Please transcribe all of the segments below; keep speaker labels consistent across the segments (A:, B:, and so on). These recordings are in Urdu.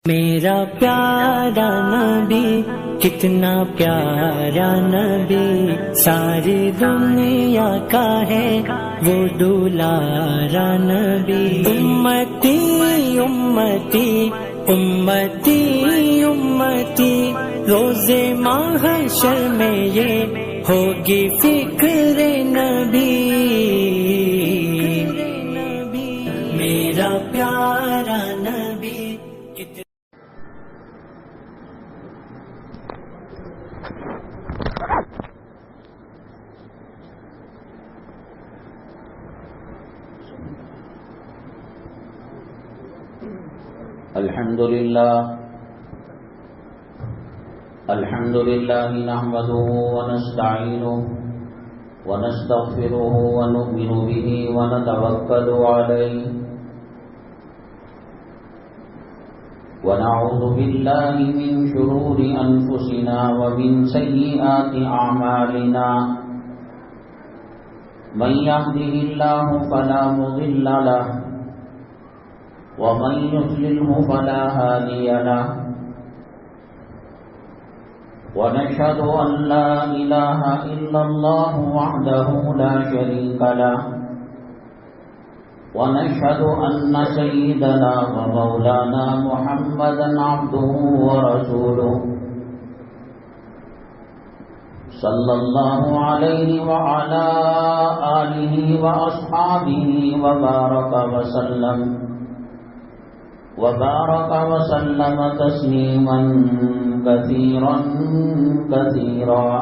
A: میرا پیارا نبی کتنا پیارا نبی، ساری دنیا کا ہے وہ دلارا نبی۔ امتی امتی امتی امتی، روز محشر میں یہ ہوگی فکر نبی۔ میرا پیارا نبی کتنا
B: الحمد لله نحمده ونستعينه ونستغفره ونؤمن به ونتوكل عليه ونعوذ بالله من شرور أنفسنا ومن سيئات أعمالنا، من يهده الله فلا مضل له ومن يضلله فلا هادي له، ونشهد أن لا إله إلا الله وحده لا شريك له، ونشهد أن سيدنا ومولانا محمدا عبده ورسوله صلى الله عليه وعلى آله وأصحابه وبارك وسلم تسليما كثيرا كثيرا.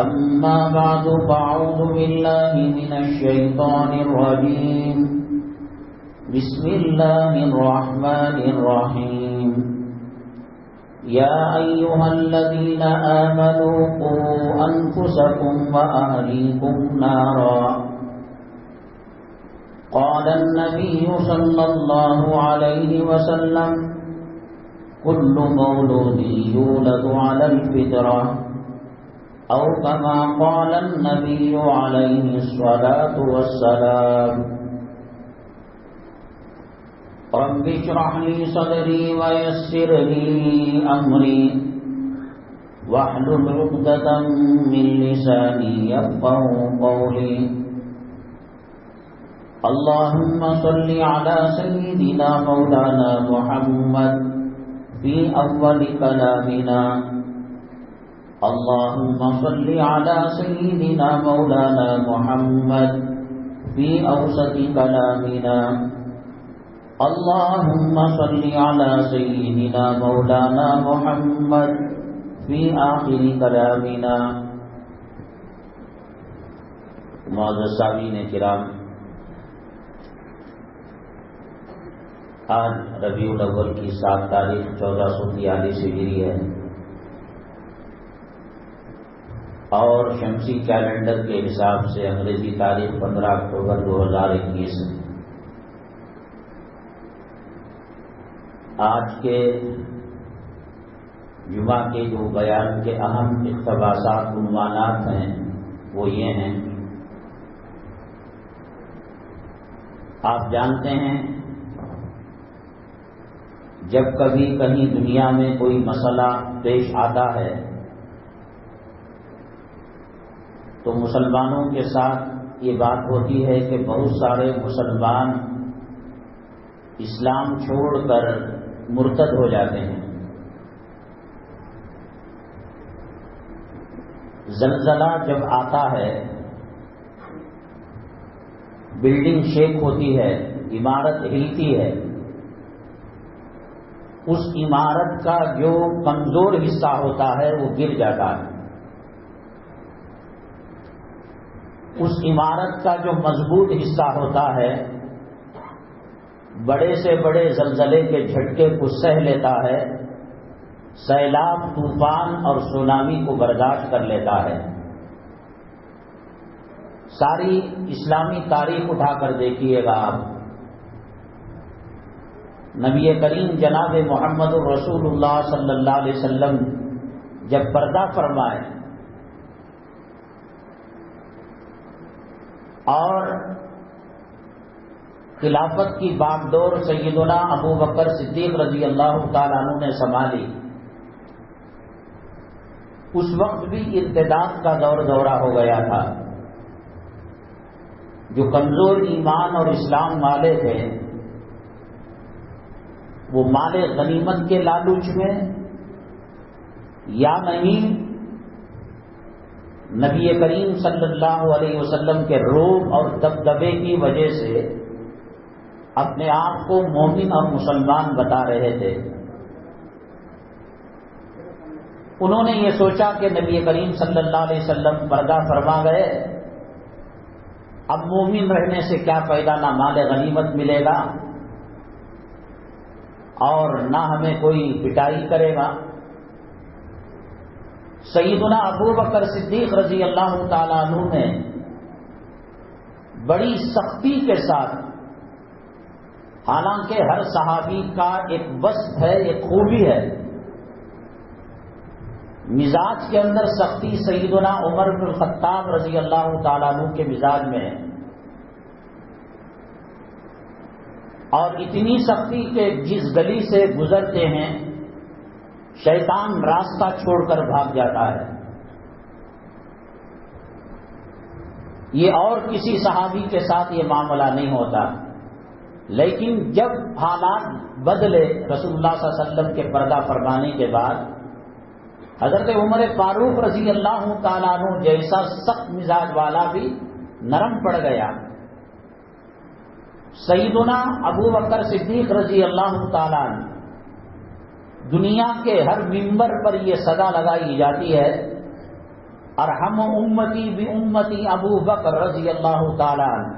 B: أما بعد، فأعوذ بالله من الشيطان الرجيم. بسم الله الرحمن الرحيم. يا أيها الذين آمنوا قوا أنفسكم وأهليكم نارا. قال النبي صلى الله عليه وسلم: كل مولود يولد على الفطرة، أو كما قال النبي عليه الصلاة والسلام. رب اشرح لي صدري ويسر لي أمري واحلل عقدة من لساني يفقهوا قولي. اللهم صل على سيدنا مولانا محمد في أول كلامنا. اللهم صل على سيدنا مولانا محمد في أوسط كلامنا. اللهم صل على سيدنا مولانا محمد في آخر كلامنا. معزز سامعین کرام، آج ربیع الاول کی 7 تاریخ 1443 ہجری ہے، اور شمسی کیلنڈر کے حساب سے انگریزی تاریخ 15 اکتوبر 2021 ہے۔ آج کے جمعہ کے جو بیان کے اہم اقتباسات عنوانات ہیں وہ یہ ہیں. آپ جانتے ہیں جب کبھی کہیں دنیا میں کوئی مسئلہ پیش آتا ہے تو مسلمانوں کے ساتھ یہ بات ہوتی ہے کہ بہت سارے مسلمان اسلام چھوڑ کر مرتد ہو جاتے ہیں. زلزلہ جب آتا ہے، بلڈنگ شیک ہوتی ہے، عمارت ہلتی ہے، اس عمارت کا جو کمزور حصہ ہوتا ہے وہ گر جاتا ہے. اس عمارت کا جو مضبوط حصہ ہوتا ہے بڑے سے بڑے زلزلے کے جھٹکے کو سہ لیتا ہے، سیلاب، طوفان اور سونامی کو برداشت کر لیتا ہے. ساری اسلامی تاریخ اٹھا کر دیکھیے گا آپ، نبی کریم جناب محمد رسول اللہ صلی اللہ علیہ وسلم جب پردہ فرمائے اور خلافت کی باغ ڈور سیدنا ابو بکر صدیق رضی اللہ تعالیٰ عنہ نے سنبھالی، اس وقت بھی ارتداد کا دورہ ہو گیا تھا۔ جو کمزور ایمان اور اسلام والے تھے وہ مال غنیمت کے لالچ میں یا نہیں نبی کریم صلی اللہ علیہ وسلم کے روب اور دبدبے کی وجہ سے اپنے آپ کو مومن اور مسلمان بتا رہے تھے۔ انہوں نے یہ سوچا کہ نبی کریم صلی اللہ علیہ وسلم پردہ فرما گئے، اب مومن رہنے سے کیا فائدہ، نہ مال غنیمت ملے گا اور نہ ہمیں کوئی پٹائی کرے گا۔ سیدنا ابو بکر صدیق رضی اللہ تعالیٰ عنہ نے بڑی سختی کے ساتھ، حالانکہ ہر صحابی کا ایک وصف ہے، ایک خوبی ہے، مزاج کے اندر سختی سیدنا عمر بن الخطاب رضی اللہ تعالیٰ عنہ کے مزاج میں ہے، اور اتنی سختی کہ جس گلی سے گزرتے ہیں شیطان راستہ چھوڑ کر بھاگ جاتا ہے۔ یہ اور کسی صحابی کے ساتھ یہ معاملہ نہیں ہوتا، لیکن جب حالات بدلے رسول اللہ صلی اللہ علیہ وسلم کے پردہ فرمانے کے بعد، حضرت عمر فاروق رضی اللہ تعالیٰ عنہ جیسا سخت مزاج والا بھی نرم پڑ گیا۔ سیدنا ابو بکر صدیق رضی اللہ تعالیٰ عنہ، دنیا کے ہر ممبر پر یہ صدا لگائی جاتی ہے، ارحم امتی بامتی ابو بکر رضی اللہ تعالیٰ عنہ،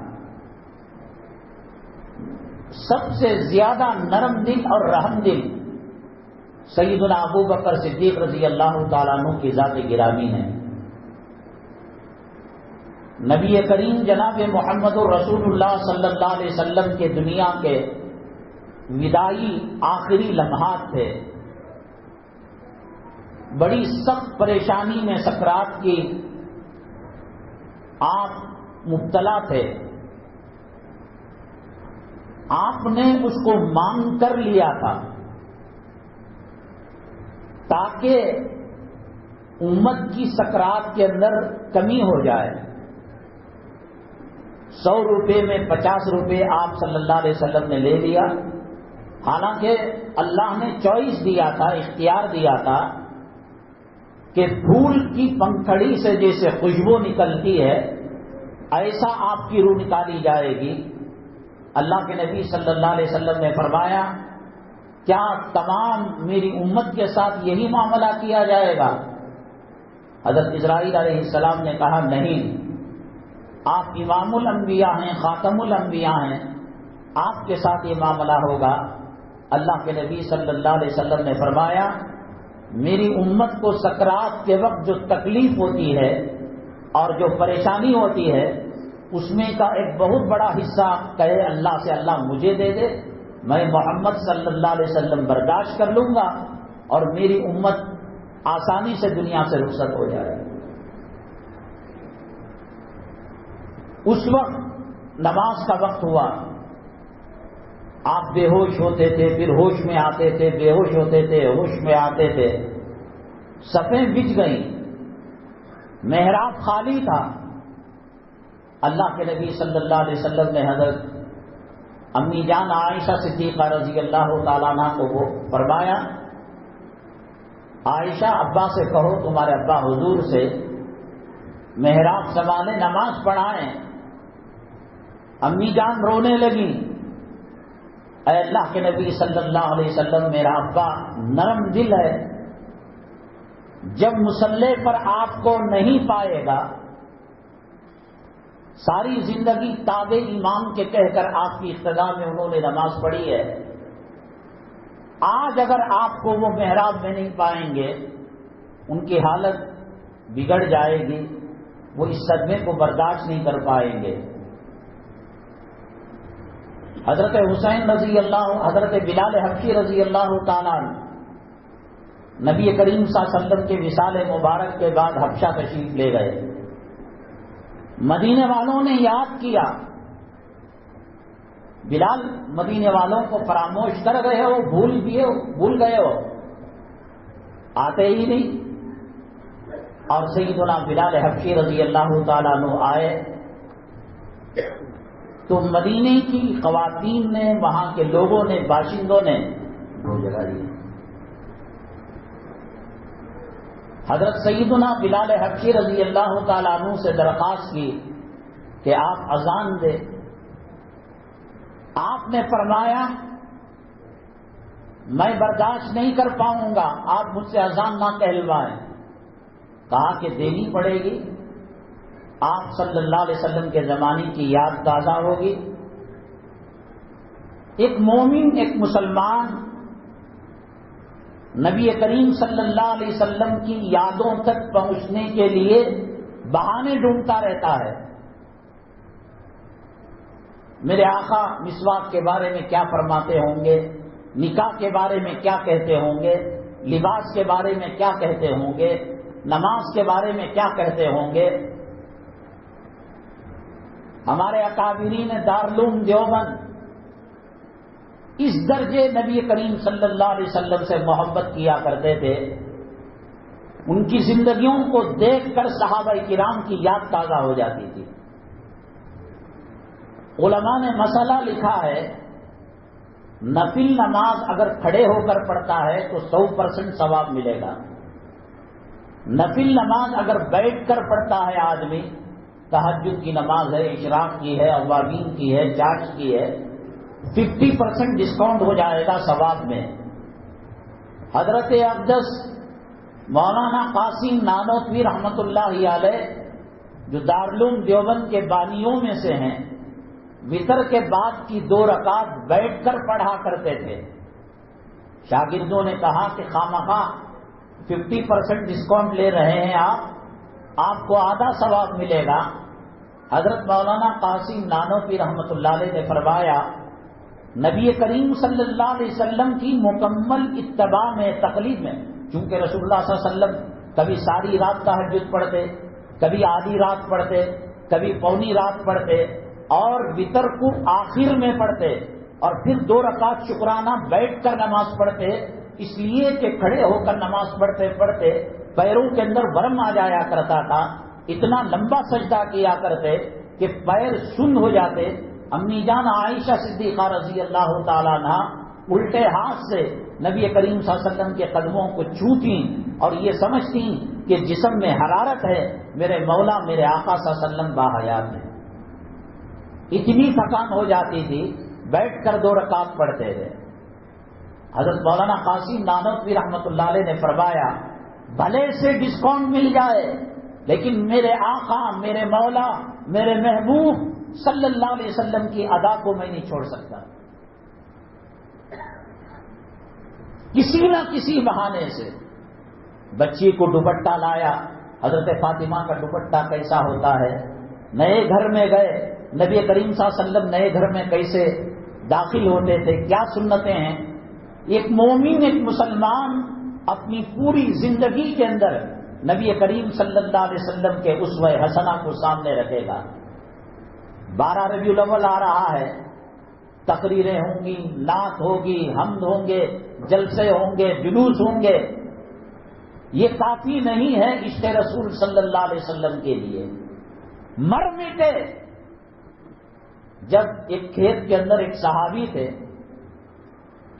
B: سب سے زیادہ نرم دل اور رحم دل سیدنا ابو بکر صدیق رضی اللہ تعالیٰ عنہ کی ذات گرامی ہے۔ نبی کریم جناب محمد الرسول اللہ صلی اللہ علیہ وسلم کے دنیا کے وداعی آخری لمحات تھے، بڑی سخت پریشانی میں سکرات کی آپ مبتلا تھے، آپ نے اس کو مانگ کر لیا تھا تاکہ امت کی سکرات کے اندر کمی ہو جائے۔ 100 روپے میں 50 روپے آپ صلی اللہ علیہ وسلم نے لے لیا، حالانکہ اللہ نے چوائس دیا تھا، اختیار دیا تھا کہ پھول کی پنکھڑی سے جیسے خوشبو نکلتی ہے ایسا آپ کی روح نکالی جائے گی۔ اللہ کے نبی صلی اللہ علیہ وسلم نے فرمایا، کیا تمام میری امت کے ساتھ یہی معاملہ کیا جائے گا؟ حضرت اسرائیل علیہ السلام نے کہا نہیں، آپ امام الانبیاء ہیں، خاتم الانبیاء ہیں، آپ کے ساتھ یہ معاملہ ہوگا۔ اللہ کے نبی صلی اللہ علیہ وسلم نے فرمایا، میری امت کو سکرات کے وقت جو تکلیف ہوتی ہے اور جو پریشانی ہوتی ہے اس میں کا ایک بہت بڑا حصہ کہے اللہ سے، اللہ مجھے دے دے، میں محمد صلی اللہ علیہ وسلم برداشت کر لوں گا اور میری امت آسانی سے دنیا سے رخصت ہو جائے۔ اس وقت نماز کا وقت ہوا، آپ بے ہوش ہوتے تھے، پھر ہوش میں آتے تھے، بے ہوش ہوتے تھے، ہوش میں آتے تھے، صفیں بچ گئیں، محراب خالی تھا۔ اللہ کے نبی صلی اللہ علیہ وسلم نے حضرت امی جان عائشہ صدیقہ رضی اللہ تعالیٰ عنہ کو وہ فرمایا، عائشہ ابا سے کہو تمہارے ابا حضور سے محراب سنبھالے، نماز پڑھائیں۔ امی جان رونے لگی، اے اللہ کے نبی صلی اللہ علیہ وسلم، میرا ابا نرم دل ہے، جب مصلی پر آپ کو نہیں پائے گا، ساری زندگی تابع امام کے کہہ کر آپ کی اقتدا میں انہوں نے نماز پڑھی ہے، آج اگر آپ کو وہ محراب میں نہیں پائیں گے ان کی حالت بگڑ جائے گی، وہ اس صدمے کو برداشت نہیں کر پائیں گے۔ حضرت حسین رضی اللہ، حضرت بلال حبشی رضی اللہ تعالیٰ نبی کریم صلی اللہ علیہ وسلم کے وصال مبارک کے بعد حبشہ تشریف لے گئے۔ مدینے والوں نے یاد کیا، بلال مدینے والوں کو فراموش کر گئے ہو، بھول گئے ہو، آتے ہی نہیں۔ اور سیدنا بلال حبشی رضی اللہ تعالیٰ عنہ آئے تو مدینے کی خواتین نے، وہاں کے لوگوں نے، باشندوں نے دو جگہ دی۔ حضرت سیدنا بلال حبشی رضی اللہ تعالیٰ عنہ سے درخواست کی کہ آپ اذان دیں۔ آپ نے فرمایا میں برداشت نہیں کر پاؤں گا، آپ مجھ سے اذان نہ کہلوائیں۔ کہا کہ دینی پڑے گی، آپ صلی اللہ علیہ وسلم کے زمانے کی یاد تازہ ہوگی۔ ایک مومن، ایک مسلمان نبی کریم صلی اللہ علیہ وسلم کی یادوں تک پہنچنے کے لیے بہانے ڈھونڈتا رہتا ہے۔ میرے آقا مسواک کے بارے میں کیا فرماتے ہوں گے، نکاح کے بارے میں کیا کہتے ہوں گے، لباس کے بارے میں کیا کہتے ہوں گے، نماز کے بارے میں کیا کہتے ہوں گے۔ ہمارے اکابرین دارالعلوم دیوبند اس درجے نبی کریم صلی اللہ علیہ وسلم سے محبت کیا کرتے تھے، ان کی زندگیوں کو دیکھ کر صحابہ کرام کی یاد تازہ ہو جاتی تھی۔ علماء نے مسئلہ لکھا ہے، نفل نماز اگر کھڑے ہو کر پڑھتا ہے تو 100% ثواب ملے گا۔ نفل نماز اگر بیٹھ کر پڑھتا ہے آدمی، تہجد کی نماز ہے، اشراق کی ہے، اوابین کی ہے، چارج کی ہے، 50% ڈسکاؤنٹ ہو جائے گا ثواب میں۔ حضرت اقدس مولانا قاسم نانوتوی رحمت اللہ علیہ جو دارالعلوم دیوبند کے بانیوں میں سے ہیں، وطر کے بعد کی 2 رکعت بیٹھ کر پڑھا کرتے تھے۔ شاگردوں نے کہا کہ خامخواہ 50% ڈسکاؤنٹ لے رہے ہیں آپ کو آدھا ثواب ملے گا۔ حضرت مولانا قاسم نانوتوی رحمت اللہ علیہ نے فرمایا نبی کریم صلی اللہ علیہ وسلم کی مکمل اتباع میں، تقلید میں، چونکہ رسول اللہ صلی اللہ علیہ وسلم کبھی ساری رات تہجد پڑھتے، کبھی آدھی رات پڑھتے، کبھی پونی رات پڑھتے، اور وطر کو آخر میں پڑھتے، اور پھر 2 رکعت شکرانہ بیٹھ کر نماز پڑھتے، اس لیے کہ کھڑے ہو کر نماز پڑھتے پڑھتے پیروں کے اندر ورم آ جایا کرتا تھا، اتنا لمبا سجدہ کیا کرتے کہ پیر سن ہو جاتے۔ امی جان عائشہ صدیقہ رضی اللہ تعالیٰ عنہ الٹے ہاتھ سے نبی کریم صلی اللہ علیہ وسلم کے قدموں کو چھوتیں اور یہ سمجھتیں کہ جسم میں حرارت ہے، میرے مولا میرے آقا صلی اللہ علیہ وسلم باحیات ہیں۔ اتنی تھکان ہو جاتی تھی، بیٹھ کر 2 رکعت پڑھتے تھے۔ حضرت مولانا قاسم نانوتوی رحمت اللہ علیہ نے فرمایا بھلے سے ڈسکاؤنٹ مل جائے لیکن میرے آقا، میرے مولا، میرے محبوب صلی اللہ علیہ وسلم کی ادا کو میں نہیں چھوڑ سکتا۔ کسی نہ کسی بہانے سے بچی کو دوپٹہ لایا، حضرت فاطمہ کا دوپٹہ کیسا ہوتا ہے، نئے گھر میں گئے، نبی کریم صلی اللہ علیہ وسلم نئے گھر میں کیسے داخل ہوتے تھے، کیا سنتیں ہیں۔ ایک مومن، ایک مسلمان اپنی پوری زندگی کے اندر نبی کریم صلی اللہ علیہ وسلم کے اسوہ حسنہ کو سامنے رکھے گا۔ 12 ربیع الاول آ رہا ہے، تقریریں ہوں گی، نعت ہوگی، حمد ہوں گے، جلسے ہوں گے، جلوس ہوں گے۔ یہ کافی نہیں ہے عشق رسول صلی اللہ علیہ وسلم کے لیے۔ مر مٹے۔ جب ایک کھیت کے اندر ایک صحابی تھے،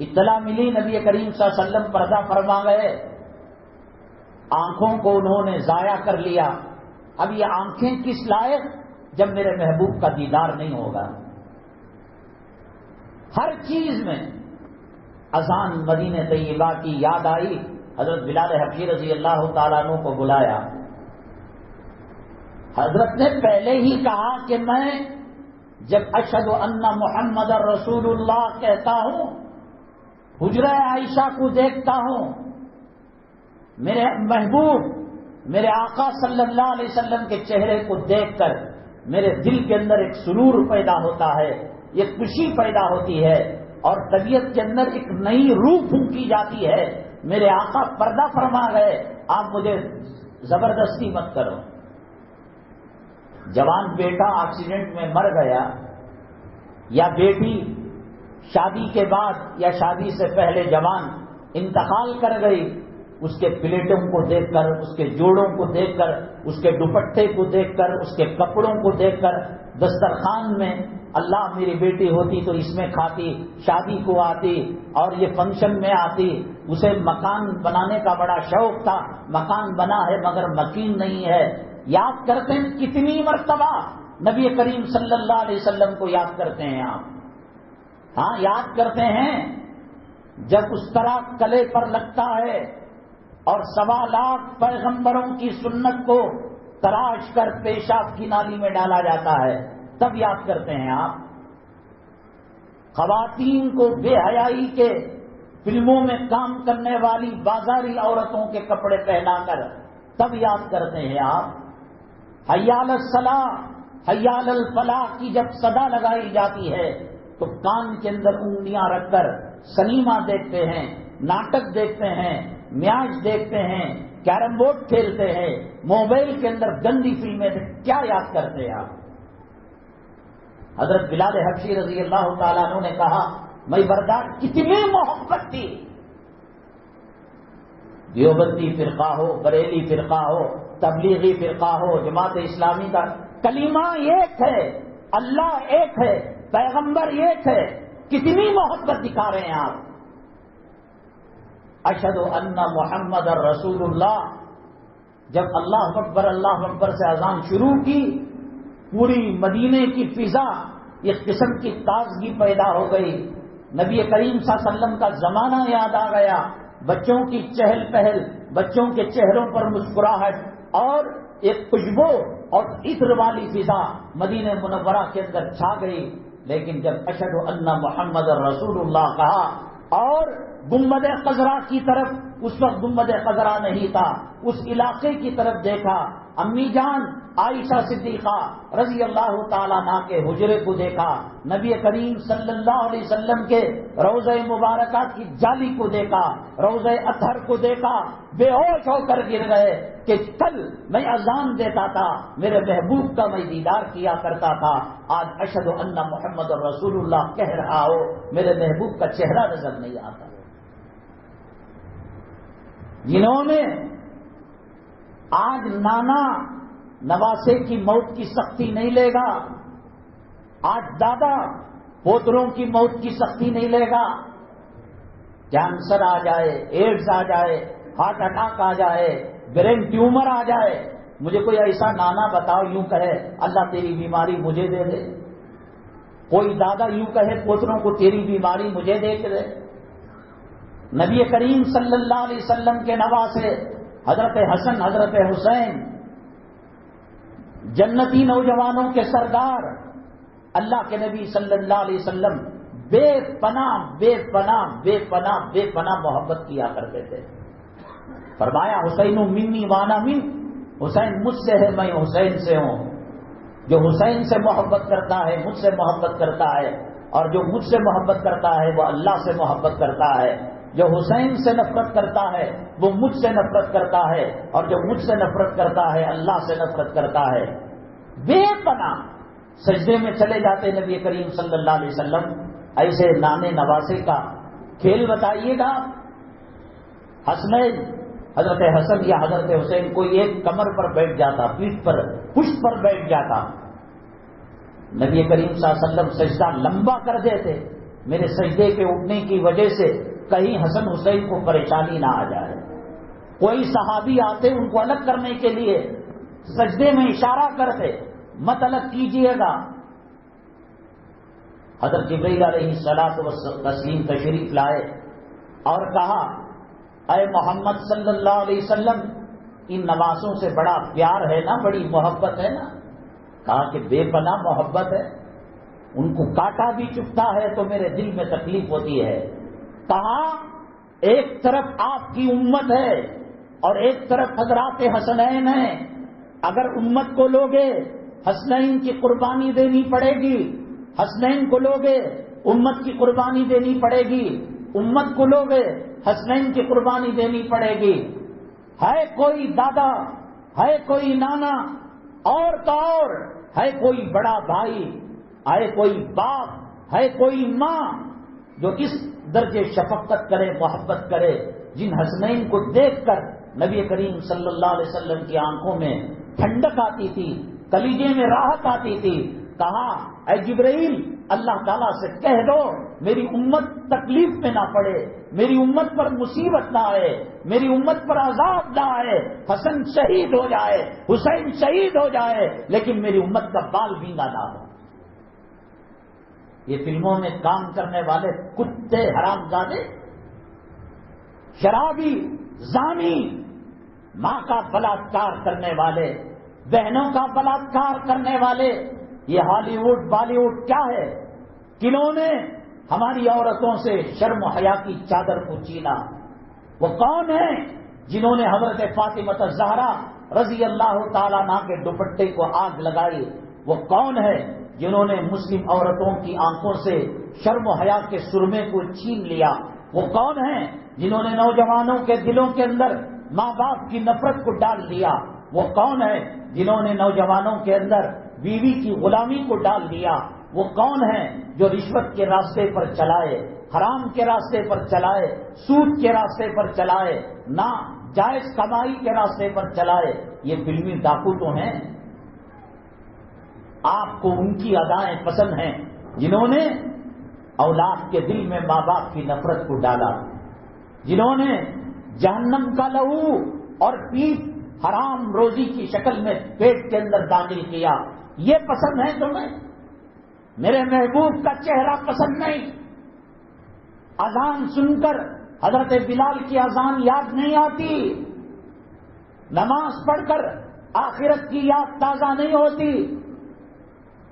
B: اطلاع ملی نبی کریم صلی اللہ علیہ وسلم پردہ فرما گئے، آنکھوں کو انہوں نے ضائع کر لیا۔ اب یہ آنکھیں کس لائق جب میرے محبوب کا دیدار نہیں ہوگا۔ ہر چیز میں اذان مدینہ طیبہ کی یاد آئی۔ حضرت بلال حبشی رضی اللہ تعالیٰ عنہ کو بلایا۔ حضرت نے پہلے ہی کہا کہ میں جب اشہد ان محمد رسول اللہ کہتا ہوں، حجرہ عائشہ کو دیکھتا ہوں، میرے محبوب، میرے آقا صلی اللہ علیہ وسلم کے چہرے کو دیکھ کر میرے دل کے اندر ایک سرور پیدا ہوتا ہے، ایک خوشی پیدا ہوتی ہے، اور طبیعت کے اندر ایک نئی روح پھونکی جاتی ہے۔ میرے آقا پردہ فرما گئے، آپ مجھے زبردستی مت کرو۔ جوان بیٹا ایکسیڈنٹ میں مر گیا، یا بیٹی شادی کے بعد یا شادی سے پہلے جوان انتقال کر گئی، اس کے پلیٹوں کو دیکھ کر، اس کے جوڑوں کو دیکھ کر، اس کے دوپٹے کو دیکھ کر، اس کے کپڑوں کو دیکھ کر دسترخوان میں اللہ میری بیٹی ہوتی تو اس میں کھاتی، شادی کو آتی اور یہ فنکشن میں آتی. اسے مکان بنانے کا بڑا شوق تھا، مکان بنا ہے مگر مکین نہیں ہے. یاد کرتے ہیں کتنی مرتبہ نبی کریم صلی اللہ علیہ وسلم کو یاد کرتے ہیں آپ؟ ہاں یاد کرتے ہیں. جب اس طرح کلے پر لگتا ہے اور 1.25 لاکھ پیغمبروں کی سنت کو تراش کر پیشاب کی نالی میں ڈالا جاتا ہے تب یاد کرتے ہیں آپ. خواتین کو بے حیائی کے فلموں میں کام کرنے والی بازاری عورتوں کے کپڑے پہنا کر تب یاد کرتے ہیں آپ. حی علی الصلاۃ حی علی الفلاح کی جب صدا لگائی جاتی ہے تو کان کے اندر انگلیاں رکھ کر سنیما دیکھتے ہیں، ناٹک دیکھتے ہیں، میچ دیکھتے ہیں، کیرم بورڈ کھیلتے ہیں، موبائل کے اندر گندی فلمیں کیا یاد کرتے ہیں آپ؟ حضرت بلال حبشی رضی اللہ تعالیٰ عنہ نے کہا میں برداشت کتنی محبت تھی. دیوبندی فرقہ ہو، بریلی فرقہ ہو، تبلیغی فرقہ ہو، جماعت اسلامی کا کلمہ ایک ہے، اللہ ایک ہے، پیغمبر ایک ہے، کتنی محبت دکھا رہے ہیں آپ. اشہد ان محمد رسول اللہ. جب اللہ اکبر سے اذان شروع کی پوری مدینے کی فضا ایک قسم کی تازگی پیدا ہو گئی. نبی کریم صلی اللہ علیہ وسلم کا زمانہ یاد آ گیا. بچوں کی چہل پہل، بچوں کے چہروں پر مسکراہٹ اور ایک خوشبو اور عطر والی فضا مدینہ منورہ کے اندر چھا گئی. لیکن جب اشہد ان محمد رسول اللہ کہا اور گنبد خضرا کی طرف، اس وقت گنبد خضرا نہیں تھا، اس علاقے کی طرف دیکھا، امی جان عائشہ صدیقہ رضی اللہ تعالیٰ عنہ کے حجرے کو دیکھا، نبی کریم صلی اللہ علیہ وسلم کے روضہ مبارکہ کی جالی کو دیکھا، روضہ اطہر کو دیکھا، بے ہوش ہو کر گر گئے کہ کل میں اذان دیتا تھا، میرے محبوب کا میں دیدار کیا کرتا تھا، آج اشہد ان محمد رسول اللہ کہہ رہا ہو میرے محبوب کا چہرہ نظر نہیں آتا. جنہوں نے آج نانا نواسے کی موت کی سختی نہیں لے گا، آج دادا پوتروں کی موت کی سختی نہیں لے گا، کینسر آ جائے، ایڈز آ جائے، ہارٹ اٹیک آ جائے، برین ٹیومر آ جائے، مجھے کوئی ایسا نانا بتاؤ یوں کہے اللہ تیری بیماری مجھے دے دے. کوئی دادا یوں کہے پوتروں کو تیری بیماری مجھے دے کے دے. نبی کریم صلی اللہ علیہ وسلم کے نواسے حضرت حسن، حضرت حسین، جنتی نوجوانوں کے سردار، اللہ کے نبی صلی اللہ علیہ وسلم بے پناہ بے پناہ بے پناہ بے پناہ محبت کیا کرتے تھے. فرمایا حسین منی وانا من، حسین مجھ سے ہے میں حسین سے ہوں. جو حسین سے محبت کرتا ہے مجھ سے محبت کرتا ہے، اور جو مجھ سے محبت کرتا ہے وہ اللہ سے محبت کرتا ہے. جو حسین سے نفرت کرتا ہے وہ مجھ سے نفرت کرتا ہے، اور جو مجھ سے نفرت کرتا ہے اللہ سے نفرت کرتا ہے. بے پناہ سجدے میں چلے جاتے نبی کریم صلی اللہ علیہ وسلم. ایسے نانے نواسے کا کھیل بتائیے گا. حسنین، حضرت حسن یا حضرت حسین کوئی ایک کمر پر بیٹھ جاتا، پیٹھ پر، پشت پر بیٹھ جاتا، نبی کریم صلی اللہ علیہ وسلم سجدہ لمبا کر دیتے. میرے سجدے کے اٹھنے کی وجہ سے کہیں حسن حسین کو پریشانی نہ آ جائے. کوئی صحابی آتے ان کو الگ کرنے کے لیے سجدے میں اشارہ کرتے، مت الگ کیجیے گا. حضرت جبرائیل علیہ الصلوۃ والتسلیم تشریف لائے اور کہا اے محمد صلی اللہ علیہ وسلم ان نواسوں سے بڑا پیار ہے نا، بڑی محبت ہے نا. کہا کہ بے پناہ محبت ہے، ان کو کاٹا بھی چکتا ہے تو میرے دل میں تکلیف ہوتی ہے. کہا ایک طرف آپ کی امت ہے اور ایک طرف حضرات حسنین ہیں، اگر امت کو لوگے حسنین کی قربانی دینی پڑے گی، حسنین کو لوگے امت کی قربانی دینی پڑے گی، امت کو لوگے حسنین کی قربانی دینی پڑے گی. ہے کوئی دادا، ہے کوئی نانا، اور تو اور ہے کوئی بڑا بھائی، ہے کوئی باپ، ہے کوئی ماں جو اس درجے شفقت کرے، محبت کرے، جن حسنین کو دیکھ کر نبی کریم صلی اللہ علیہ وسلم کی آنکھوں میں ٹھنڈک آتی تھی، کلیجے میں راحت آتی تھی؟ کہا اے جبرائیل، اللہ تعالیٰ سے کہہ دو میری امت تکلیف میں نہ پڑے، میری امت پر مصیبت نہ آئے، میری امت پر عذاب نہ آئے، حسن شہید ہو جائے، حسین شہید ہو جائے، لیکن میری امت کا بال بینگا نہ ہو۔ یہ فلموں میں کام کرنے والے کتے حرامزادے، شرابی، زانی، ماں کا بلاత్కాر کرنے والے، بہنوں کا بلاత్కాر کرنے والے، یہ ہالی ووڈ بالی ووڈ کیا ہے؟ کنہوں نے ہماری عورتوں سے شرم و حیا کی چادر کو چھینا؟ وہ کون ہیں جنہوں نے حضرت فاطمہ الزہرا رضی اللہ تعالیٰ عنہا کے دوپٹے کو آگ لگائی؟ وہ کون ہے جنہوں نے مسلم عورتوں کی آنکھوں سے شرم و حیا کے سرمے کو چھین لیا؟ وہ کون ہیں جنہوں نے نوجوانوں کے دلوں کے اندر ماں باپ کی نفرت کو ڈال دیا؟ وہ کون ہے جنہوں نے نوجوانوں کے اندر بیوی کی غلامی کو ڈال دیا؟ وہ کون ہیں جو رشوت کے راستے پر چلائے، حرام کے راستے پر چلائے، سود کے راستے پر چلائے، نہ جائز کمائی کے راستے پر چلائے؟ یہ فلمی ڈاکو تو ہیں۔ آپ کو ان کی ادائیں پسند ہیں جنہوں نے اولاد کے دل میں ماں باپ کی نفرت کو ڈالا، جنہوں نے جہنم کا لہو اور پیپ حرام روزی کی شکل میں پیٹ کے اندر داخل کیا۔ یہ پسند ہے تمہیں؟ میرے محبوب کا چہرہ پسند نہیں؟ اذان سن کر حضرت بلال کی اذان یاد نہیں آتی؟ نماز پڑھ کر آخرت کی یاد تازہ نہیں ہوتی؟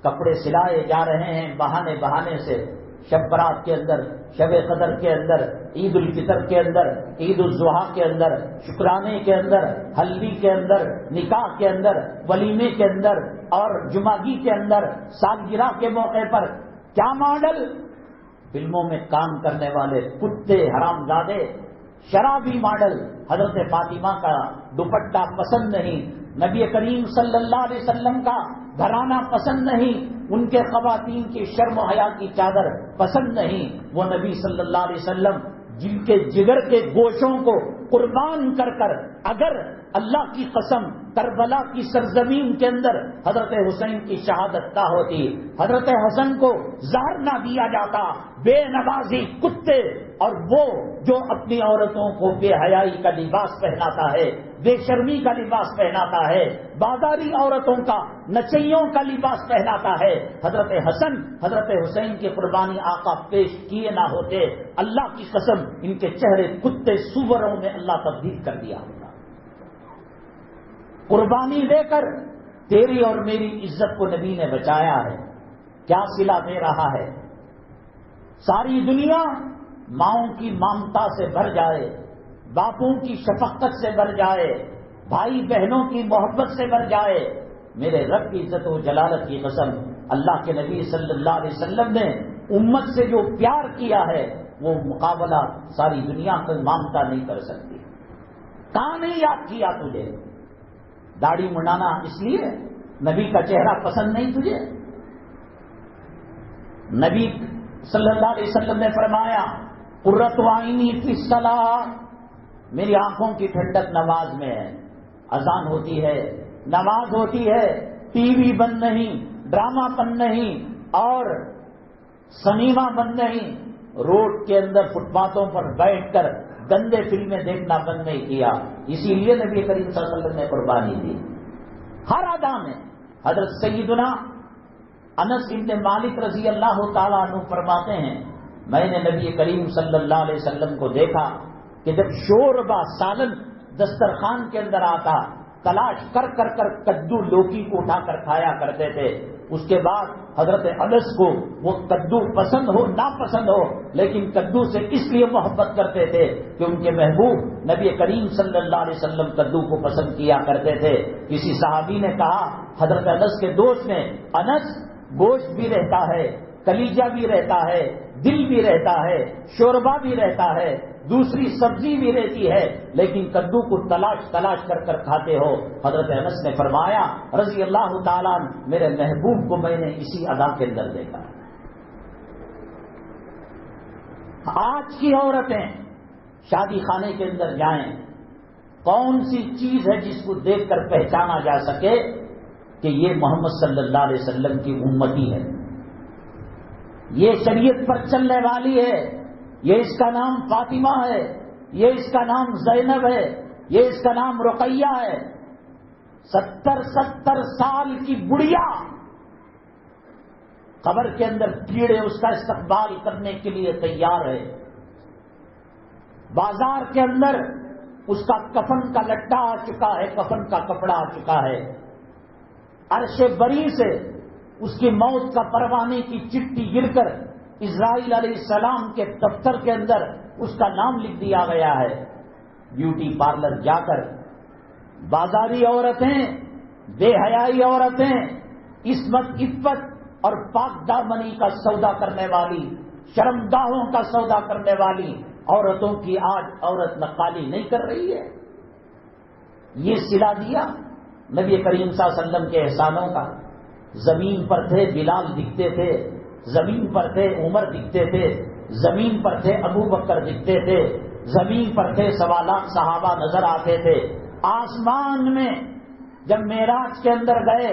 B: کپڑے سلائے جا رہے ہیں بہانے بہانے سے، شب برات کے اندر، شب قدر کے اندر، عید الفطر کے اندر، عید الاضحیٰ کے اندر، شکرانے کے اندر، ہلدی کے اندر، نکاح کے اندر، ولیمے کے اندر اور جمعگی کے اندر، سالگرہ کے موقع پر کیا ماڈل؟ فلموں میں کام کرنے والے کتے حرامزادے، شرابی ماڈل۔ حضرت فاطمہ کا دوپٹہ پسند نہیں، نبی کریم صلی اللہ علیہ وسلم کا گھرانہ پسند نہیں، ان کے خواتین کی شرم و حیا کی چادر پسند نہیں۔ وہ نبی صلی اللہ علیہ وسلم جن کے جگر کے گوشوں کو قربان کر کر اگر اللہ کی قسم کربلا کی سرزمین کے اندر حضرت حسین کی شہادت نہ ہوتی، حضرت حسن کو زہر نہ دیا جاتا، بے نوازی کتے اور وہ جو اپنی عورتوں کو بے حیائی کا لباس پہناتا ہے، بے شرمی کا لباس پہناتا ہے، بازاری عورتوں کا نچیوں کا لباس پہناتا ہے، حضرت حسن حضرت حسین کی قربانی آقا پیش کیے نہ ہوتے، اللہ کی قسم ان کے چہرے کتے سوروں میں اللہ تبدیل کر دیا ہوتا۔ قربانی دے کر تیری اور میری عزت کو نبی نے بچایا ہے، کیا صلہ دے رہا ہے؟ ساری دنیا ماؤں کی ممتا سے بھر جائے، باپوں کی شفقت سے بھر جائے، بھائی بہنوں کی محبت سے بھر جائے، میرے رب کی عزت و جلالت کی قسم اللہ کے نبی صلی اللہ علیہ وسلم نے امت سے جو پیار کیا ہے وہ مقابلہ ساری دنیا کو مانتا نہیں کر سکتی۔ کہاں نہیں یاد کیا تجھے؟ داڑھی منڈانا اس لیے نبی کا چہرہ پسند نہیں تجھے؟ نبی صلی اللہ علیہ وسلم نے فرمایا قرۃ عینی فی الصلاۃ، میری آنکھوں کی ٹھنڈک نماز میں ہے۔ اذان ہوتی ہے، نماز ہوتی ہے، ٹی وی بند نہیں، ڈرامہ بند نہیں اور سنیما بند نہیں، روڈ کے اندر فٹ پاتھوں پر بیٹھ کر گندے فلمیں دیکھنا بند نہیں کیا۔ اسی لیے نبی کریم صلی اللہ علیہ وسلم نے قربانی دی ہر ادا میں۔ حضرت سیدنا انس بن مالک رضی اللہ تعالیٰ عنہ فرماتے ہیں میں نے نبی کریم صلی اللہ علیہ وسلم کو دیکھا کہ جب شوربا سالن دسترخوان کے اندر آتا تلاش کر کر کر کدو لوکی کو اٹھا کر کھایا کرتے تھے۔ اس کے بعد حضرت انس کو وہ کدو پسند ہو ناپسند ہو لیکن کدو سے اس لیے محبت کرتے تھے کہ ان کے محبوب نبی کریم صلی اللہ علیہ وسلم کدو کو پسند کیا کرتے تھے۔ کسی صحابی نے کہا حضرت انس کے دوست نے، انس گوشت بھی رہتا ہے، کلیجہ بھی رہتا ہے، دل بھی رہتا ہے، شوربا بھی رہتا ہے، دوسری سبزی بھی رہتی ہے، لیکن کدو کو تلاش کر کر کھاتے ہو۔ حضرت انس نے فرمایا رضی اللہ تعالیٰ عنہ میرے محبوب کو میں نے اسی ادا کے اندر دیکھا۔ آج کی عورتیں شادی خانے کے اندر جائیں، کون سی چیز ہے جس کو دیکھ کر پہچانا جا سکے کہ یہ محمد صلی اللہ علیہ وسلم کی امتی ہے، یہ شریعت پر چلنے والی ہے، یہ اس کا نام فاطمہ ہے، یہ اس کا نام زینب ہے، یہ اس کا نام رقیہ ہے۔ 70 سال کی بڑھیا قبر کے اندر کیڑے اس کا استقبال کرنے کے لیے تیار ہے، بازار کے اندر اس کا کفن کا لٹا آ چکا ہے، کفن کا کپڑا آ چکا ہے، عرش بری سے اس کی موت کا پروانے کی چٹھی گر کر اسرائیل علیہ السلام کے دفتر کے اندر اس کا نام لکھ دیا گیا ہے۔ بیوٹی پارلر جا کر بازاری عورتیں، بے حیائی عورتیں، عصمت عفت اور پاک دامنی کا سودا کرنے والی، شرمگاہوں کا سودا کرنے والی عورتوں کی آج عورت نقالی نہیں کر رہی ہے۔ یہ صلہ دیا نبی کریم صلی اللہ علیہ وسلم کے احسانوں کا۔ زمین پر تھے بلال دکھتے تھے، زمین پر تھے عمر دکھتے تھے، زمین پر تھے ابو بکر دکھتے تھے، زمین پر تھے 1.25 لاکھ صحابہ نظر آتے تھے۔ آسمان میں جب معراج کے اندر گئے،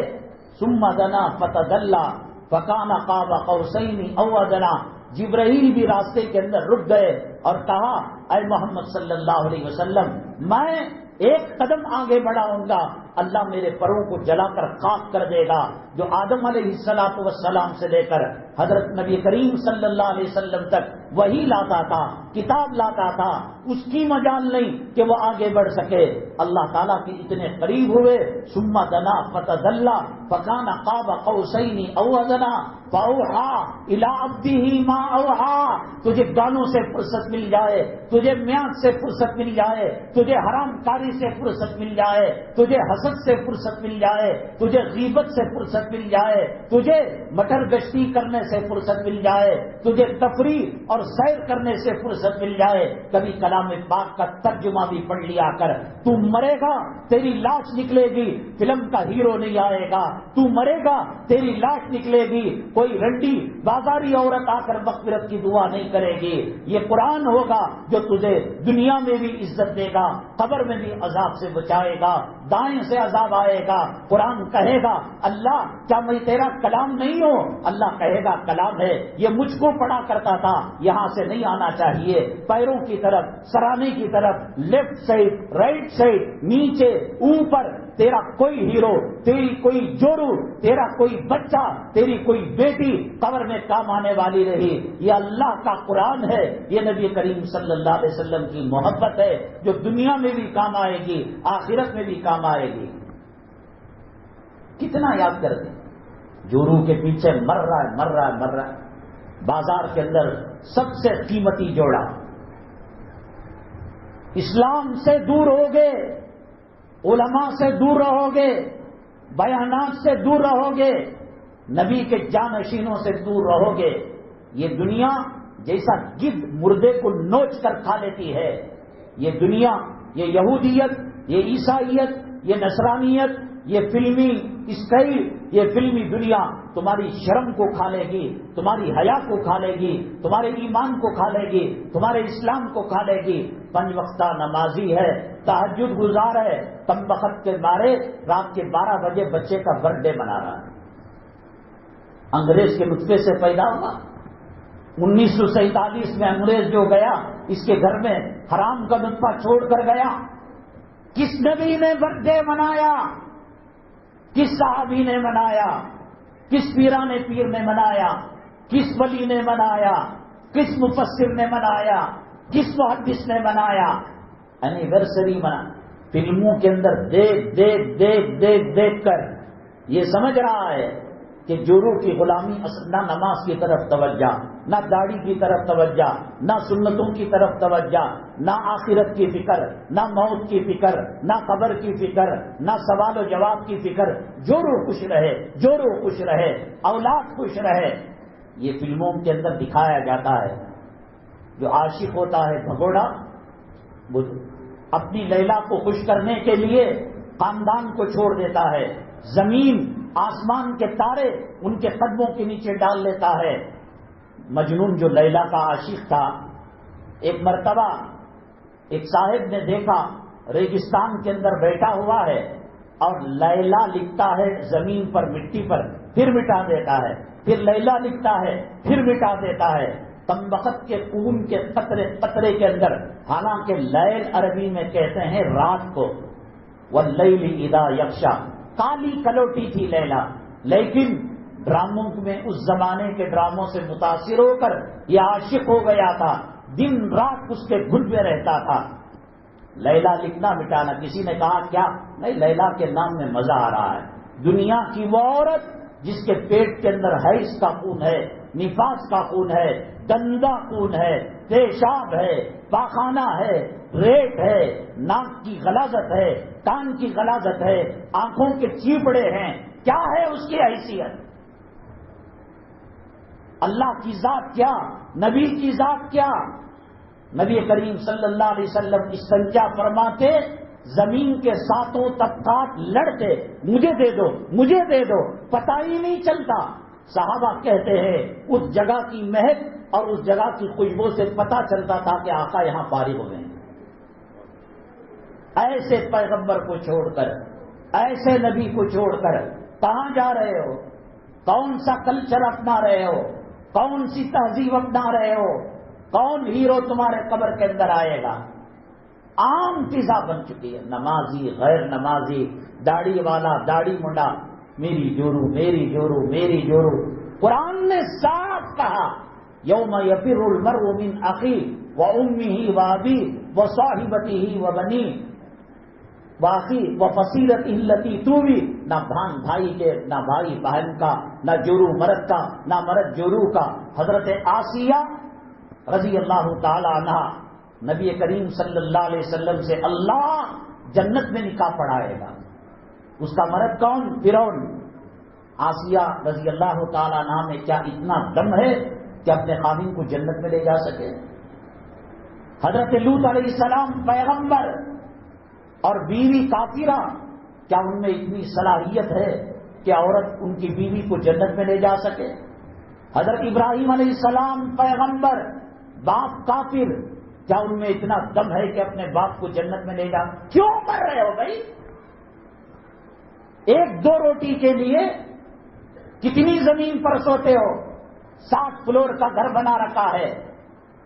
B: ثم دنا فتدلی فکان قاب قوسین او ادنی، جبرائیل بھی راستے کے اندر رک گئے اور کہا اے محمد صلی اللہ علیہ وسلم، میں ایک قدم آگے بڑھاؤں گا، اللہ میرے پروں کو جلا کر خاک کر دے گا۔ جو آدم علیہ السلام سے لے کر حضرت نبی کریم صلی اللہ علیہ وسلم تک وہی لاتا تھا، کتاب لاتا تھا، اس کی مجال نہیں کہ وہ آگے بڑھ سکے۔ اللہ تعالیٰ کے اتنے قریب ہوئے، ثم دنا فتدلی فکان قاب قوسین او ادنی فاوحی الی عبدہ ما اوحی۔ تجھے گانوں سے فرصت مل جائے، تجھے میاد سے فرصت مل جائے، تجھے حرام کاری سے فرصت مل جائے، تجھے حسد سے فرصت مل جائے، تجھے غیبت سے فرصت مل جائے، تجھے مٹر گشتی کرنے سے فرصت مل جائے، تجھے تفریح اور سیر کرنے سے فرصت مل جائے، کبھی کلام پاک کا ترجمہ بھی پڑھ لیا کر۔ تو مرے گا تیری لاش نکلے گی، فلم کا ہیرو نہیں آئے گا، تو مرے گا تیری لاش نکلے گی، کوئی رنڈی بازاری عورت آ کر مغفرت کی دعا نہیں کرے گی۔ یہ قرآن ہوگا جو تجھے دنیا میں بھی عزت دے گا، قبر میں بھی عذاب سے بچائے گا، دائیں سے عذاب آئے گا۔ قرآن کہے گا اللہ کیا میں تیرا کلام نہیں ہوں؟ اللہ کہے گا کلام ہے، یہ مجھ کو پڑھا کرتا تھا، یہاں سے نہیں آنا چاہیے، پیروں کی طرف، سرانے کی طرف، لیفٹ سائڈ، رائٹ سائڈ، نیچے، اوپر، تیرا کوئی ہیرو، تیری کوئی جورو، تیرا کوئی بچہ، تیری کوئی بیٹی قبر میں کام آنے والی رہی۔ یہ اللہ کا قرآن ہے، یہ نبی کریم صلی اللہ علیہ وسلم کی محبت ہے جو دنیا میں بھی کام آئے گی، آخرت میں بھی کام آئے گی۔ کتنا یاد کر دیں، جورو کے پیچھے مر رہا ہے، بازار کے اندر سب سے قیمتی جوڑا، اسلام سے دور ہوگے، علماء سے دور رہو گے، بیانات سے دور رہو گے، نبی کے جانشینوں سے دور رہو گے۔ یہ دنیا جیسا گدھ مردے کو نوچ کر کھا لیتی ہے، یہ دنیا، یہ یہودیت، یہ عیسائیت، یہ نصرانیت، یہ فلمی اسٹائل، یہ فلمی دنیا تمہاری شرم کو کھا لے گی، تمہاری حیا کو کھا لے گی، تمہارے ایمان کو کھا لے گی، تمہارے اسلام کو کھا لے گی۔ 5 وقتہ نمازی ہے، تہجد گزار ہے، کم وقت کے مارے رات کے 12 بجے بچے کا برتھ ڈے منا رہا ہے۔ انگریز کے نطفے سے پیدا ہوا، 1947 میں انگریز جو گیا اس کے گھر میں حرام کا نطفہ چھوڑ کر گیا۔ کس نبی نے برتھ ڈے منایا؟ کس صحابی نے منایا؟ کس پیران پیر نے منایا؟ کس ولی نے منایا؟ کس مفسر نے منایا؟ کس محدث نے منایا؟ اینیورسری منا، فلموں کے اندر دیکھ کر یہ سمجھ رہا ہے کہ جورو کی غلامی نہ نماز کی طرف توجہ، نہ داڑھی کی طرف توجہ، نہ سنتوں کی طرف توجہ، نہ آخرت کی فکر، نہ موت کی فکر، نہ قبر کی فکر، نہ سوال و جواب کی فکر۔ جورو خوش رہے، جورو خوش رہے، اولاد خوش رہے، یہ فلموں کے اندر دکھایا جاتا ہے۔ جو عاشق ہوتا ہے بھگوڑا، وہ اپنی لیلا کو خوش کرنے کے لیے خاندان کو چھوڑ دیتا ہے، زمین آسمان کے تارے ان کے قدموں کے نیچے ڈال لیتا ہے۔ مجنون جو لیلا کا عاشق تھا، ایک مرتبہ ایک صاحب نے دیکھا ریگستان کے اندر بیٹھا ہوا ہے اور لیلا لکھتا ہے زمین پر مٹی پر، پھر مٹا دیتا ہے، پھر لیلا لکھتا ہے پھر مٹا دیتا ہے، تمبخت کے خون کے قطرے قطرے کے اندر، حالانکہ لیل عربی میں کہتے ہیں رات کو، واللیل اذا یغشا، کالی کلوٹی تھی لیلا، لیکن ڈراموں میں اس زمانے کے ڈراموں سے متاثر ہو کر یہ عاشق ہو گیا تھا، دن رات اس کے گھٹ میں رہتا تھا۔ لیلا لکھنا مٹانا، کسی نے کہا کیا؟ نہیں، لیلا کے نام میں مزہ آ رہا ہے۔ دنیا کی وہ عورت جس کے پیٹ کے اندر حیض کا خون ہے، نفاس کا خون ہے، گندا خون ہے، پیشاب ہے، پاخانہ ہے، ریٹ ہے، ناک کی غلاظت ہے، کان کی غلاظت ہے، آنکھوں کے چیپڑے ہیں، کیا ہے اس کی حیثیت؟ اللہ کی ذات کیا، نبی کی ذات کیا؟ نبی کریم صلی اللہ علیہ وسلم استنجا فرماتے، زمین کے ساتوں طبقات لڑتے، مجھے دے دو مجھے دے دو، پتہ ہی نہیں چلتا۔ صحابہ کہتے ہیں اس جگہ کی مہک اور اس جگہ کی خوشبو سے پتہ چلتا تھا کہ آقا یہاں فارغ ہو گئے۔ ایسے پیغمبر کو چھوڑ کر، ایسے نبی کو چھوڑ کر کہاں جا رہے ہو؟ کون سا کلچر اپنا رہے ہو؟ کون سی تہذیب اپنا رہے ہو؟ کون ہیرو تمہارے قبر کے اندر آئے گا؟ عام فضا بن چکی ہے، نمازی غیر نمازی، داڑھی والا داڑھی منڈا، میری جورو میری جورو میری جورو۔ قرآن نے صاف کہا یوم یفر المرء من اخیہ وامہ وابیہ وصاحبتہ وبنیہ واخی وفصیلتہ التی تؤویہ، نہ بھائی کے، نہ بھائی بہن کا، نہ جورو مرد کا، نہ مرد جورو کا۔ حضرت آسیہ رضی اللہ تعالی عنہ، نبی کریم صلی اللہ علیہ وسلم سے اللہ جنت میں نکاح پڑھائے گا۔ اس کا مرد کون؟ فرعون۔ آسیہ رضی اللہ تعالی عنہ میں کیا اتنا دم ہے کہ اپنے خاوند کو جنت میں لے جا سکے؟ حضرت لوط علیہ السلام پیغمبر اور بیوی کافرہ، کیا ان میں اتنی صلاحیت ہے کہ عورت ان کی بیوی کو جنت میں لے جا سکے؟ حضرت ابراہیم علیہ السلام پیغمبر، باپ کافر، کیا ان میں اتنا دم ہے کہ اپنے باپ کو جنت میں لے جا؟ کیوں کر رہے ہو بھائی؟ ایک دو روٹی کے لیے کتنی زمین پر سوتے ہو؟ 7 فلور کا گھر بنا رکھا ہے،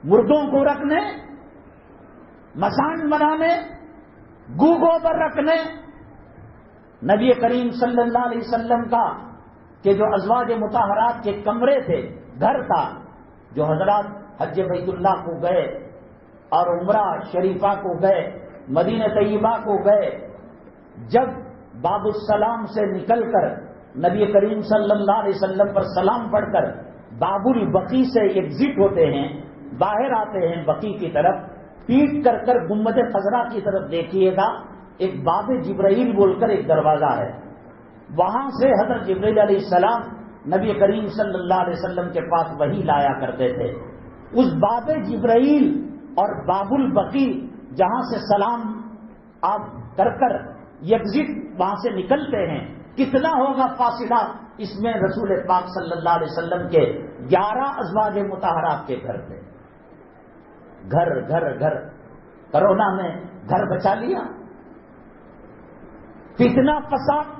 B: مردوں کو رکھنے، مسان بنانے، گوبر رکھنے۔ نبی کریم صلی اللہ علیہ وسلم کا کہ جو ازواج مطہرات کے کمرے تھے، گھر تھا، جو حضرات حج بیت اللہ کو گئے اور عمرہ شریفہ کو گئے، مدینہ طیبہ کو گئے، جب باب السلام سے نکل کر نبی کریم صلی اللہ علیہ وسلم پر سلام پڑھ کر باب البقیع سے ایگزٹ ہوتے ہیں، باہر آتے ہیں بقیع کی طرف، پیٹ کر کر گنبد خضرا کی طرف دیکھیے گا، ایک باب جبرائیل بول کر ایک دروازہ ہے، وہاں سے حضرت جبرائیل علیہ السلام نبی کریم صلی اللہ علیہ وسلم کے پاس وحی لایا کرتے تھے۔ اس باب جبرائیل اور باب البقیع جہاں سے سلام آپ کر کر ایگزٹ وہاں سے نکلتے ہیں، کتنا ہوگا فاصلہ؟ اس میں رسول پاک صلی اللہ علیہ وسلم کے 11 ازواج مطہرات کے گھر تھے۔ گھر گھر گھر، کرونا میں گھر بچا لیا، کتنا فساد!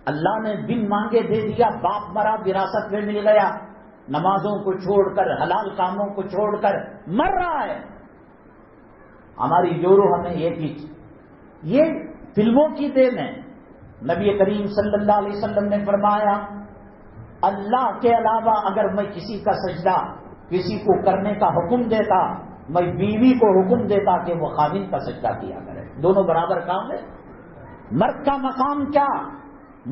B: اللہ نے بن مانگے دے دیا، باپ مرا وراثت میں مل گیا، نمازوں کو چھوڑ کر، حلال کاموں کو چھوڑ کر مر رہا ہے۔ ہماری جورو ہمیں یہ فلموں کی دین ہے۔ نبی کریم صلی اللہ علیہ وسلم نے فرمایا، اللہ کے علاوہ اگر میں کسی کا سجدہ کسی کو کرنے کا حکم دیتا، میں بیوی کو حکم دیتا کہ وہ خاوند کا سجدہ کیا کرے، دونوں برابر کام ہے۔ مرد کا مقام کیا؟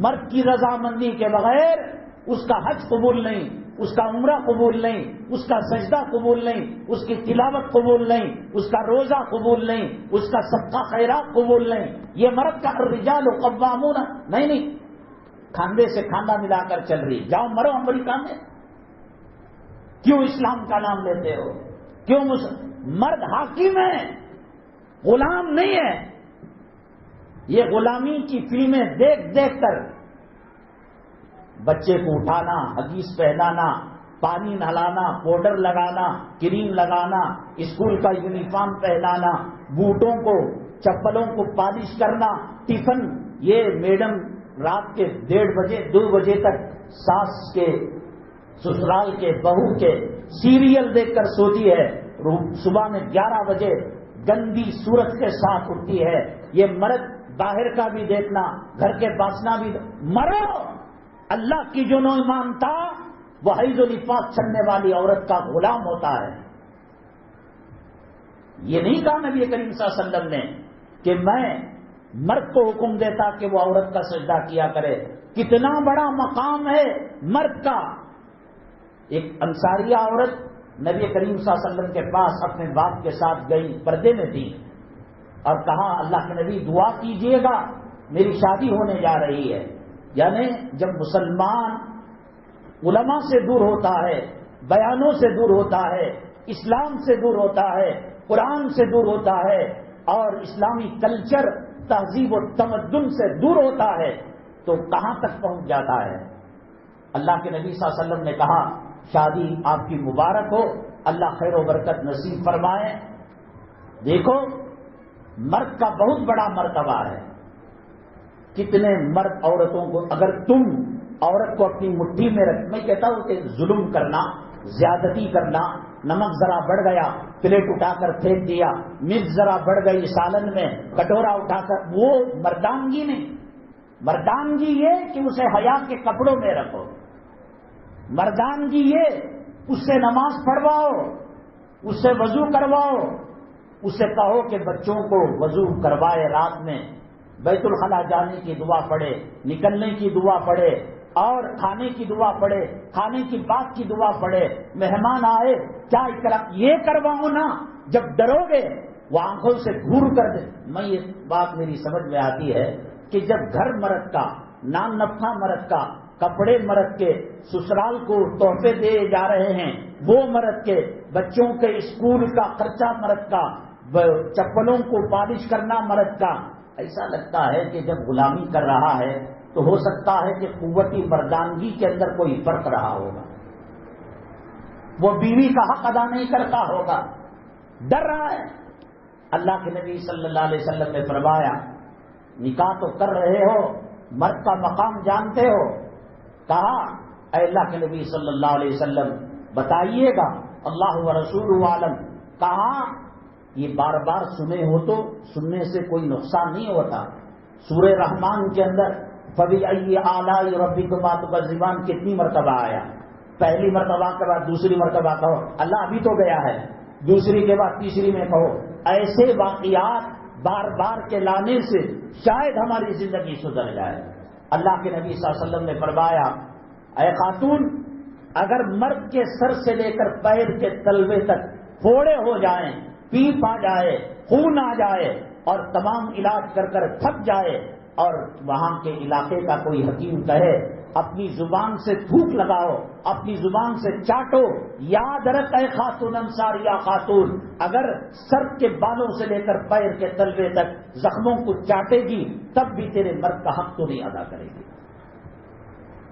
B: مرد کی رضامندی کے بغیر اس کا حج قبول نہیں، اس کا عمرہ قبول نہیں، اس کا سجدہ قبول نہیں، اس کی تلاوت قبول نہیں، اس کا روزہ قبول نہیں، اس کا صدقہ خیرات قبول نہیں۔ یہ مرد کا الرجال قوامون، نہیں، کھاندے سے کھانا ملا کر چل رہی، جاؤ مرو امریکہ میں۔ کیوں اسلام کا نام لیتے ہو؟ کیوں مرد حاکم ہے، غلام نہیں ہے؟ یہ غلامی کی فلمیں دیکھ دیکھ کر بچے کو اٹھانا، حدیث پہنانا، پانی نہلانا، پاؤڈر لگانا، کریم لگانا، اسکول کا یونیفارم پہنانا، بوٹوں کو چپلوں کو پالش کرنا، ٹفن، یہ میڈم رات کے 1:30 بجے 2 بجے تک ساس کے سسرال کے بہو کے سیریل دیکھ کر سوتی ہے، صبح میں 11 بجے گندی صورت کے ساتھ اٹھتی ہے۔ یہ مرد باہر کا بھی دیکھنا، گھر کے باسنا بھی مرو۔ اللہ کی جو نو ایمان تھا وہ حیض و نفاس چھڑنے والی عورت کا غلام ہوتا ہے۔ یہ نہیں کہا نبی کریم صلی اللہ علیہ وسلم نے کہ میں مرد کو حکم دیتا کہ وہ عورت کا سجدہ کیا کرے۔ کتنا بڑا مقام ہے مرد کا۔ ایک انصاریہ عورت نبی کریم صلی اللہ علیہ وسلم کے پاس اپنے باپ کے ساتھ گئی، پردے میں تھی، اور کہا اللہ کے نبی دعا کیجئے گا، میری شادی ہونے جا رہی ہے۔ یعنی جب مسلمان علماء سے دور ہوتا ہے، بیانوں سے دور ہوتا ہے، اسلام سے دور ہوتا ہے، قرآن سے دور ہوتا ہے، اور اسلامی کلچر، تہذیب و تمدن سے دور ہوتا ہے، تو کہاں تک پہنچ جاتا ہے۔ اللہ کے نبی صلی اللہ علیہ وسلم نے کہا شادی آپ کی مبارک ہو، اللہ خیر و برکت نصیب فرمائے۔ دیکھو مرد کا بہت بڑا مرتبہ ہے۔ کتنے مرد عورتوں کو، اگر تم عورت کو اپنی مٹھی میں رکھ، میں کہتا ہوں کہ ظلم کرنا، زیادتی کرنا، نمک ذرا بڑھ گیا پلیٹ اٹھا کر پھینک دیا، مرچ ذرا بڑھ گئی سالن میں کٹورا اٹھا کر، وہ مردانگی نہیں۔ مردانگی یہ کہ اسے حیا کے کپڑوں میں رکھو، مردانگی یہ اس سے نماز پڑھواؤ، اس سے وضو کرواؤ، اسے کہو کہ بچوں کو وضو کروائے، رات میں بیت الخلا جانے کی دعا پڑھے، نکلنے کی دعا پڑھے، اور کھانے کی دعا پڑھے، کھانے کی بات کی دعا پڑھے، مہمان آئے کیا اکرام، یہ کرواؤ نا۔ جب ڈرو گے وہ آنکھوں سے گھور کر دے۔ میں یہ بات میری سمجھ میں آتی ہے کہ جب گھر مرد کا، نان نفقہ مرد کا، کپڑے مرد کے، سسرال کو تحفے دیے جا رہے ہیں وہ مرد کے، بچوں کے اسکول کا خرچہ مرد کا، چپلوں کو پالش کرنا مرد کا، ایسا لگتا ہے کہ جب غلامی کر رہا ہے تو ہو سکتا ہے کہ قوتی مردانگی کے اندر کوئی فرق رہا ہوگا، وہ بیوی کا حق ادا نہیں کرتا ہوگا، ڈر رہا ہے۔ اللہ کے نبی صلی اللہ علیہ وسلم نے فرمایا نکاح تو کر رہے ہو، مرد کا مقام جانتے ہو؟ کہا اے اللہ کے نبی صلی اللہ علیہ وسلم بتائیے گا، اللہ و رسول عالم۔ کہا یہ بار بار سنے ہو تو سننے سے کوئی نقصان نہیں ہوتا۔ سورہ رحمان کے اندر فَبِأَيِّ آلَاءِ رَبِّكُمَا تُكَذِّبَانِ کتنی مرتبہ آیا؟ پہلی مرتبہ کے بعد دوسری مرتبہ کہو اللہ ابھی تو گیا ہے، دوسری کے بعد تیسری میں کہو۔ ایسے واقعات بار بار کے لانے سے شاید ہماری زندگی سدھر جائے۔ اللہ کے نبی صلی اللہ علیہ وسلم نے فرمایا اے خاتون، اگر مرد کے سر سے لے کر پیر کے تلوے تک پھوڑے ہو جائیں، پیپ آ جائے، خون آ جائے، اور تمام علاج کر کر تھک جائے، اور وہاں کے علاقے کا کوئی حکیم کہے اپنی زبان سے تھوک لگاؤ، اپنی زبان سے چاٹو، یاد رکھ اے خاتون انصاریہ خاتون، اگر سر کے بالوں سے لے کر پیر کے تلوے تک زخموں کو چاٹے گی تب بھی تیرے مرد کا حق تو نہیں ادا کرے گی۔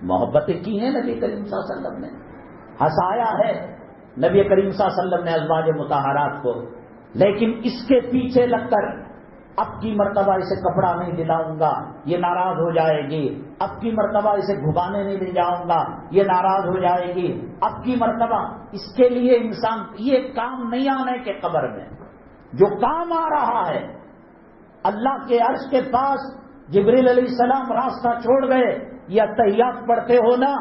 B: محبتیں کی ہیں نبی کریم صلی اللہ علیہ وسلم نے، ہنسایا ہے نبی کریم صلی اللہ علیہ وسلم نے ازواج مطہرات کو، لیکن اس کے پیچھے لگ کر اب کی مرتبہ اسے کپڑا نہیں دلاؤں گا یہ ناراض ہو جائے گی، اب کی مرتبہ اسے گھبانے نہیں لے جاؤں گا یہ ناراض ہو جائے گی، اب کی مرتبہ اس کے لیے انسان یہ کام نہیں آنے کے قبر میں جو کام آ رہا ہے۔ اللہ کے عرش کے پاس جبریل علیہ السلام راستہ چھوڑ گئے، یہ اتحیات پڑھتے ہو نا،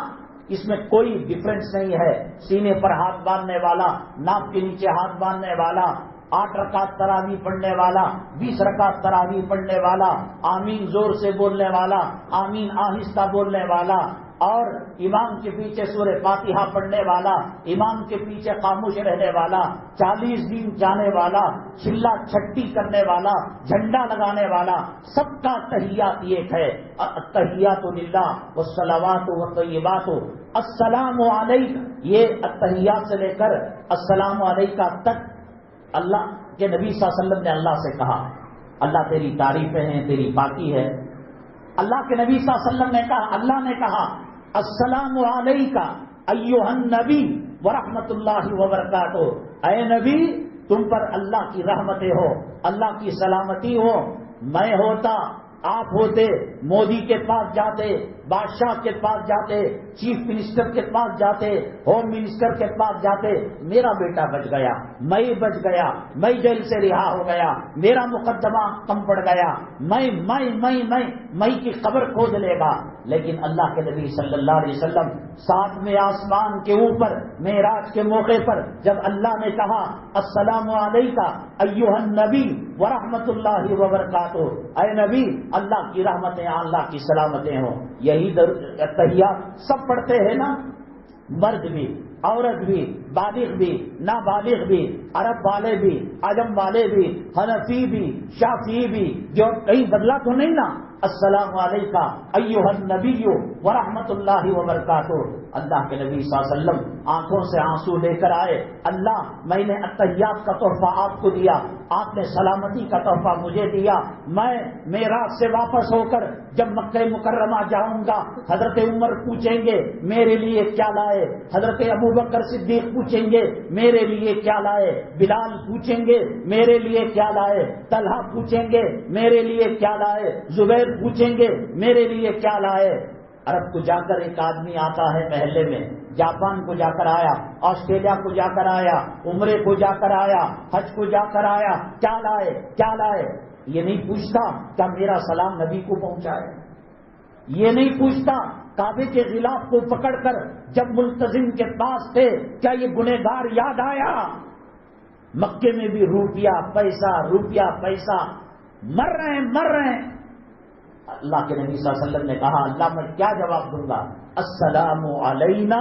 B: اس میں کوئی ڈفرنس نہیں ہے، سینے پر ہاتھ باندھنے والا، ناک کے نیچے ہاتھ باندھنے والا، 8 رکعت تراویح پڑھنے والا، 20 رکعت تراویح پڑھنے والا، آمین زور سے بولنے والا، آمین آہستہ بولنے والا، اور امام کے پیچھے سورہ فاتحہ پڑھنے والا، امام کے پیچھے خاموش رہنے والا، 40 دن جانے والا، چلا چھٹی کرنے والا، جھنڈا لگانے والا، سب کا تحیات ایک ہے، التحیات للہ والصلوات والطیبات السلام علیک، یہ التحیات سے لے کر السلام علیکہ تک اللہ کے نبی صلی اللہ علیہ وسلم نے اللہ سے کہا اللہ تیری تعریفیں ہیں، تیری پاکی ہے۔ اللہ کے نبی صلی اللہ علیہ وسلم نے کہا، اللہ نے کہا السلام علیکہ، ایھا النبی ورحمۃ اللہ وبرکاتہ، اے نبی تم پر اللہ کی رحمتیں ہو، اللہ کی سلامتی ہو۔ میں ہوتا، آپ ہوتے، مودی کے پاس جاتے، بادشاہ کے پاس جاتے، چیف منسٹر کے پاس جاتے، ہوم منسٹر کے پاس جاتے، میرا بیٹا بچ گیا، میں بچ گیا، میں جیل سے رہا ہو گیا، میرا مقدمہ کم پڑ گیا، میں کی قبر کھود لے گا۔ لیکن اللہ کے نبی صلی اللہ علیہ وسلم ساتویں آسمان کے اوپر معراج کے موقع پر جب اللہ نے کہا السلام علیکہ ایھا النبی ورحمۃ اللہ وبرکاتہ، اے نبی اللہ کی رحمتیں، اللہ کی سلامتیں ہوں، یہی تحیات سب پڑھتے ہیں نا، مرد بھی، عورت بھی، بالغ بھی، نابالغ بھی، عرب والے بھی، عجم والے بھی، حنفی بھی، شافعی بھی، جو کہیں بدلا تو نہیں نا، السلام علیکہ ایھا النبی ورحمۃ اللہ وبرکاتہ۔ اللہ کے نبی صلی اللہ علیہ وسلم آنکھوں سے آنسو لے کر آئے، اللہ میں نے التحیات کا تحفہ آپ کو دیا، آپ نے سلامتی کا تحفہ مجھے دیا، میں معراج سے واپس ہو کر جب مکہ مکرمہ جاؤں گا، حضرت عمر پوچھیں گے میرے لیے کیا لائے، حضرت ابوبکر صدیق پوچھیں گے میرے لیے کیا لائے، بلال پوچھیں گے میرے لیے کیا لائے، طلحہ پوچھیں گے میرے لیے کیا لائے، زبیر پوچھیں گے میرے لیے کیا لائے۔ عرب کو جا کر ایک آدمی آتا ہے محلے میں، جاپان کو جا کر آیا، آسٹریلیا کو جا کر آیا، عمرے کو جا کر آیا، حج کو جا کر آیا، کیا لائے کیا لائے، یہ نہیں پوچھتا کیا میرا سلام نبی کو پہنچائے، یہ نہیں پوچھتا کعبے کے غلاف کو پکڑ کر جب ملتزم کے پاس تھے کیا یہ گنہگار یاد آیا۔ مکے میں بھی روپیہ پیسہ مر رہے ہیں۔ اللہ کے نبی صلی اللہ علیہ وسلم نے کہا اللہ میں کیا جواب دوں گا، السلام علینا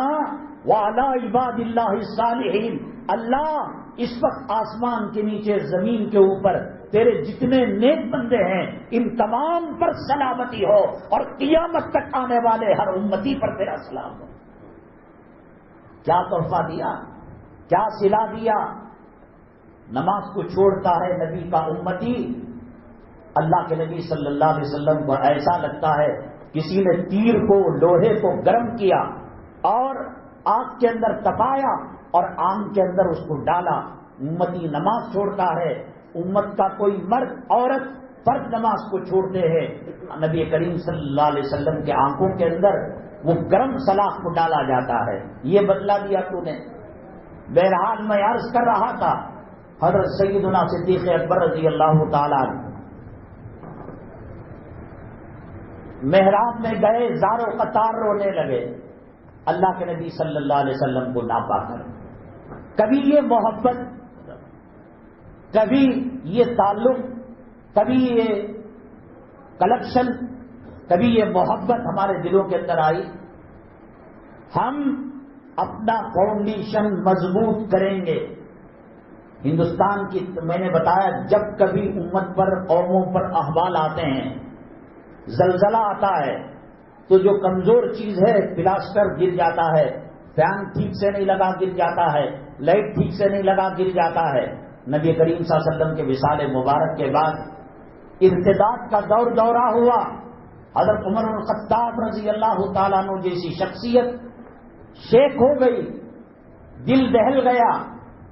B: وعلی عباد اللہ الصالحین، اللہ اس وقت آسمان کے نیچے زمین کے اوپر تیرے جتنے نیک بندے ہیں ان تمام پر سلامتی ہو، اور قیامت تک آنے والے ہر امتی پر تیرا سلام ہو۔ کیا تحفہ دیا، کیا صلہ دیا۔ نماز کو چھوڑتا ہے نبی کا امتی، اللہ کے نبی صلی اللہ علیہ وسلم کو ایسا لگتا ہے کسی نے تیر کو، لوہے کو گرم کیا اور آگ کے اندر تپایا اور آم کے اندر اس کو ڈالا۔ امتی نماز چھوڑتا ہے، امت کا کوئی مرد عورت فرض نماز کو چھوڑتے ہیں، نبی کریم صلی اللہ علیہ وسلم کے آنکھوں کے اندر وہ گرم سلاخ کو ڈالا جاتا ہے۔ یہ بدلا دیا تو نے۔ بہرحال میں عرض کر رہا تھا حضرت سیدنا صدیق اکبر رضی اللہ تعالیٰ محراب میں گئے، زار و قطار رونے لگے اللہ کے نبی صلی اللہ علیہ وسلم کو نہ پا کر۔ کبھی یہ محبت، کبھی یہ تعلق، کبھی یہ کلیکشن، کبھی یہ محبت ہمارے دلوں کے اندر آئی۔ ہم اپنا فاؤنڈیشن مضبوط کریں گے۔ ہندوستان کی میں نے بتایا جب کبھی امت پر، قوموں پر احوال آتے ہیں، زلزلہ آتا ہے تو جو کمزور چیز ہے پلاسٹر گر جاتا ہے، فین ٹھیک سے نہیں لگا گر جاتا ہے، لائٹ ٹھیک سے نہیں لگا گر جاتا ہے۔ نبی کریم صلی اللہ علیہ وسلم کے وصال مبارک کے بعد ارتداد کا دورہ ہوا، حضرت عمر بن الخطاب رضی اللہ تعالیٰ عنہ جیسی شخصیت شیخ ہو گئی، دل دہل گیا۔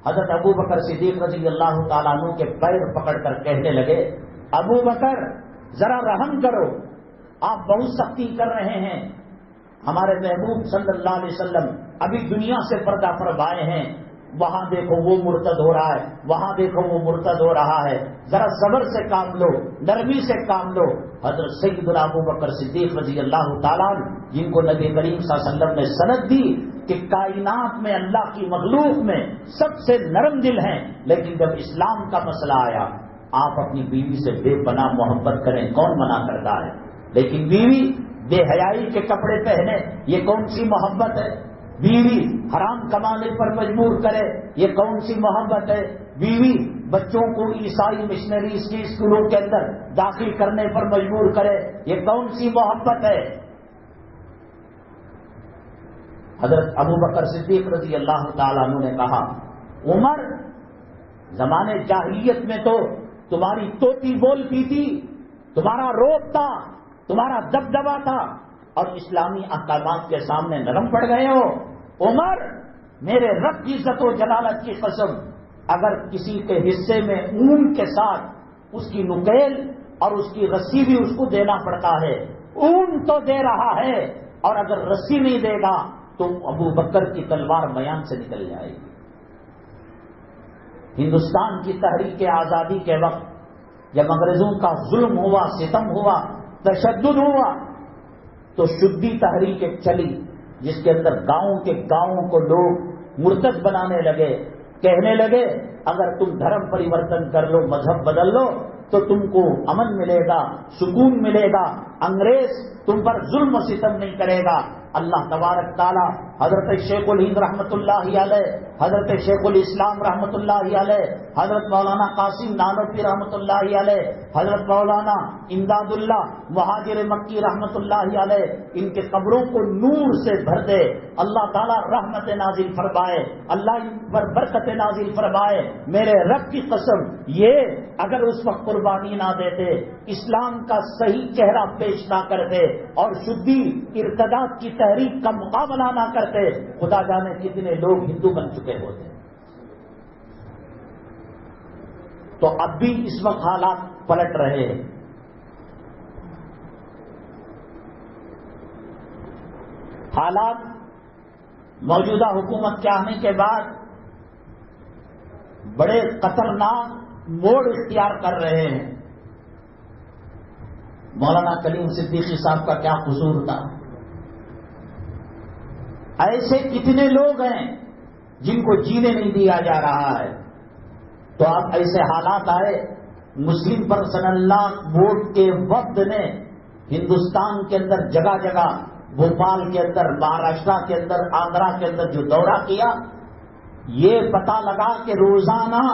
B: حضرت ابو بکر صدیق رضی اللہ تعالیٰ عنہ کے پیر پکڑ کر کہنے لگے ابو بکر ذرا رحم کرو، آپ بہت سختی کر رہے ہیں، ہمارے محبوب صلی اللہ علیہ وسلم ابھی دنیا سے پردہ فرمائے ہیں، وہاں دیکھو وہ مرتد ہو رہا ہے، وہاں دیکھو وہ مرتد ہو رہا ہے، ذرا صبر سے کام لو، نرمی سے کام لو۔ حضرت سیدنا ابو بکر صدیق رضی اللہ تعالیٰ جن کو نبی کریم صلی اللہ علیہ وسلم نے سند دی کہ کائنات میں اللہ کی مخلوق میں سب سے نرم دل ہیں، لیکن جب اسلام کا مسئلہ آیا آپ اپنی بیوی سے بے پناہ محبت کریں، کون منع کرتا ہے؟ لیکن بیوی بے حیائی کے کپڑے پہنے، یہ کون سی محبت ہے؟ بیوی حرام کمانے پر مجبور کرے، یہ کون سی محبت ہے؟ بیوی بچوں کو عیسائی مشنریز کی اسکولوں کے اندر داخل کرنے پر مجبور کرے، یہ کون سی محبت ہے؟ حضرت ابو بکر صدیق رضی اللہ تعالیٰ عنہ نے کہا عمر زمانے جاہلیت میں تو تمہاری توتی بولتی تھی، تمہارا روب تھا، تمہارا دبدبا تھا، اور اسلامی احکامات کے سامنے نرم پڑ گئے ہو، عمر میرے رب کی عزت و جلالت کی قسم، اگر کسی کے حصے میں اون کے ساتھ اس کی نکیل اور اس کی رسی بھی اس کو دینا پڑتا ہے، اون تو دے رہا ہے اور اگر رسی نہیں دے گا تو ابو بکر کی تلوار میان سے نکل جائے گی۔ ہندوستان کی تحریک آزادی کے وقت جب انگریزوں کا ظلم ہوا، ستم ہوا، تشدد ہوا، تو شدی تحریک چلی، جس کے اندر گاؤں کو لوگ مرتد بنانے لگے، کہنے لگے اگر تم دھرم پریورتن کر لو، مذہب بدل لو تو تم کو امن ملے گا، سکون ملے گا، انگریز تم پر ظلم و ستم نہیں کرے گا۔ اللہ تبارک تعالی حضرت شیخ الہند رحمۃ اللہ علیہ، حضرت شیخ الاسلام رحمۃ اللہ علیہ، حضرت مولانا قاسم نانوتوی رحمۃ اللہ علیہ، حضرت مولانا امداد اللہ مہاجر مکی رحمۃ اللہ علیہ، ان کے قبروں کو نور سے بھر دے، اللہ تعالی رحمت نازل فرمائے، اللہ ان پر برکت نازل فرمائے۔ میرے رب کی قسم، یہ اگر اس وقت قربانی نہ دیتے، اسلام کا صحیح چہرہ پیش نہ کرتے اور شدی ارتداد کی تحریک کا مقابلہ نہ کرتے، خدا جانے کتنے لوگ ہندو بن چکے ہوتے۔ تو اب بھی اس وقت حالات پلٹ رہے ہیں۔ حالات موجودہ حکومت کے آنے کے بعد بڑے خطرناک موڑ اختیار کر رہے ہیں۔ مولانا کلیم صدیقی صاحب کا کیا قصور تھا؟ ایسے کتنے لوگ ہیں جن کو جینے نہیں دیا جا رہا ہے۔ تو اب ایسے حالات آئے، مسلم پرسنل لا بورڈ کے وفد نے ہندوستان کے اندر جگہ جگہ، بھوپال کے اندر، مہاراشٹر کے اندر، آندھرا کے اندر جو دورہ کیا، یہ پتہ لگا کہ روزانہ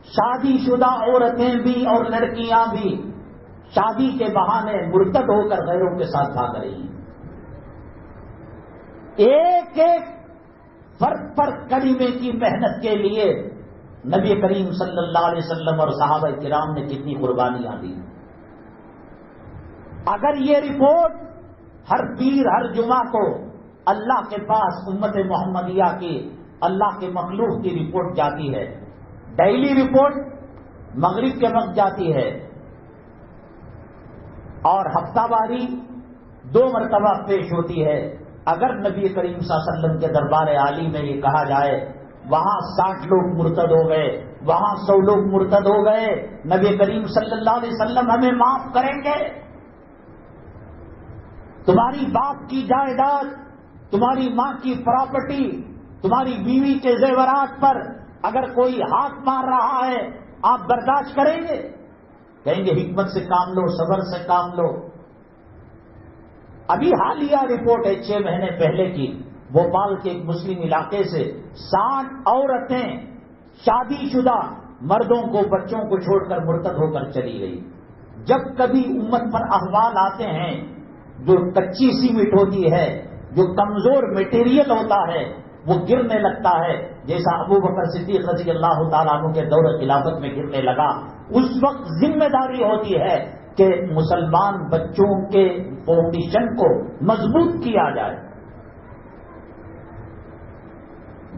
B: شادی شدہ عورتیں بھی اور لڑکیاں بھی شادی کے بہانے مرتد ہو کر غیروں کے ساتھ بھاگ رہی ہیں۔ ایک ایک فرد پر کلمے کی محنت کے لیے نبی کریم صلی اللہ علیہ وسلم اور صحابہ کرام نے کتنی قربانیاں دی۔ اگر یہ رپورٹ ہر پیر ہر جمعہ کو اللہ کے پاس امت محمدیہ کی، اللہ کے مخلوق کی رپورٹ جاتی ہے، ڈیلی رپورٹ مغرب کے وقت جاتی ہے اور ہفتہ واری 2 مرتبہ پیش ہوتی ہے۔ اگر نبی کریم صلی اللہ علیہ وسلم کے دربار عالی میں یہ کہا جائے وہاں 60 لوگ مرتد ہو گئے، وہاں 100 لوگ مرتد ہو گئے، نبی کریم صلی اللہ علیہ وسلم ہمیں معاف کریں گے؟ تمہاری باپ کی جائیداد، تمہاری ماں کی پراپرٹی، تمہاری بیوی کے زیورات پر اگر کوئی ہاتھ مار رہا ہے، آپ برداشت کریں گے؟ کہیں گے حکمت سے کام لو، صبر سے کام لو۔ ابھی حالیہ رپورٹ ہے 6 مہینے پہلے کی، بھوپال کے ایک مسلم علاقے سے 60 عورتیں شادی شدہ مردوں کو، بچوں کو چھوڑ کر مرتد ہو کر چلی گئی۔ جب کبھی امت پر احوال آتے ہیں، جو کچی سیمنٹ ہوتی ہے، جو کمزور میٹیریل ہوتا ہے، وہ گرنے لگتا ہے، جیسا ابو بکر صدیق رضی اللہ تعالیٰ عنہ کے دور خلافت میں گرنے لگا۔ اس وقت ذمہ داری ہوتی ہے کہ مسلمان بچوں کے فاؤنڈیشن کو مضبوط کیا جائے،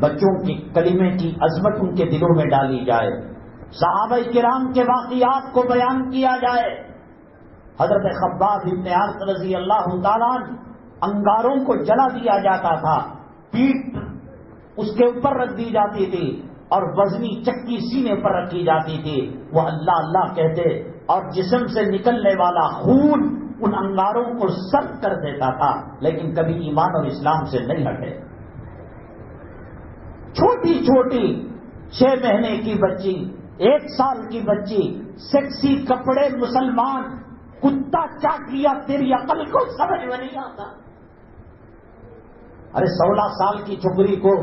B: بچوں کی کلمے کی عظمت ان کے دلوں میں ڈالی جائے، صحابہ کرام کے واقعات کو بیان کیا جائے۔ حضرت خباب بن عرط رضی اللہ تعالیٰ عنہ انگاروں کو جلا دیا جاتا تھا، پیٹ اس کے اوپر رکھ دی جاتی تھی اور وزنی چکی سینے پر رکھی جاتی تھی، وہ اللہ اللہ کہتے اور جسم سے نکلنے والا خون ان انگاروں کو سرد کر دیتا تھا، لیکن کبھی ایمان اور اسلام سے نہیں ہٹے۔ چھوٹی چھوٹی 6 مہینے کی بچی، 1 سال کی بچی، سیکسی کپڑے، مسلمان کتا چاٹ لیا، تیری عقل کو سمجھ میں نہیں آتا۔ ارے 16 سال کی چھوکری کو،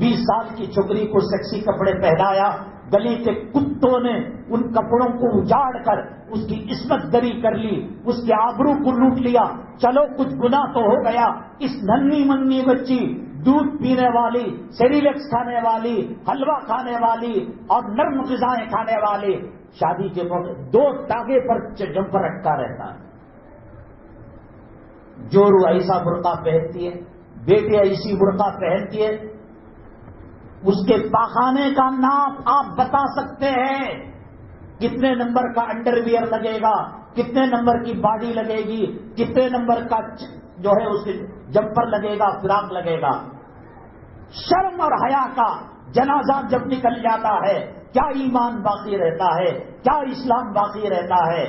B: 20 سال کی چھوکری کو سیکسی کپڑے پہنایا، گلی کے کتوں نے ان کپڑوں کو اجاڑ کر اس کی عصمت دری کر لی، اس کے آبرو کو لوٹ لیا۔ چلو کچھ گناہ تو ہو گیا، اس ننھی منی بچی دودھ پینے والی، سیریلیکس کھانے والی، حلوہ کھانے والی اور نرم غذائیں کھانے والی، شادی کے موقع 2 ٹاگے پر جمپر اٹکا رہتا ہے، جورو ایسا برقع پہنتی ہے، بیٹے ایسی برقع پہنتی ہے، اس کے پاخانے کا ناپ آپ بتا سکتے ہیں، کتنے نمبر کا انڈر ویئر لگے گا، کتنے نمبر کی باڈی لگے گی، کتنے نمبر کا جو ہے اس کے جمپر لگے گا، فراق لگے گا۔ شرم اور حیا کا جنازہ جب نکل جاتا ہے، کیا ایمان باقی رہتا ہے، کیا اسلام باقی رہتا ہے؟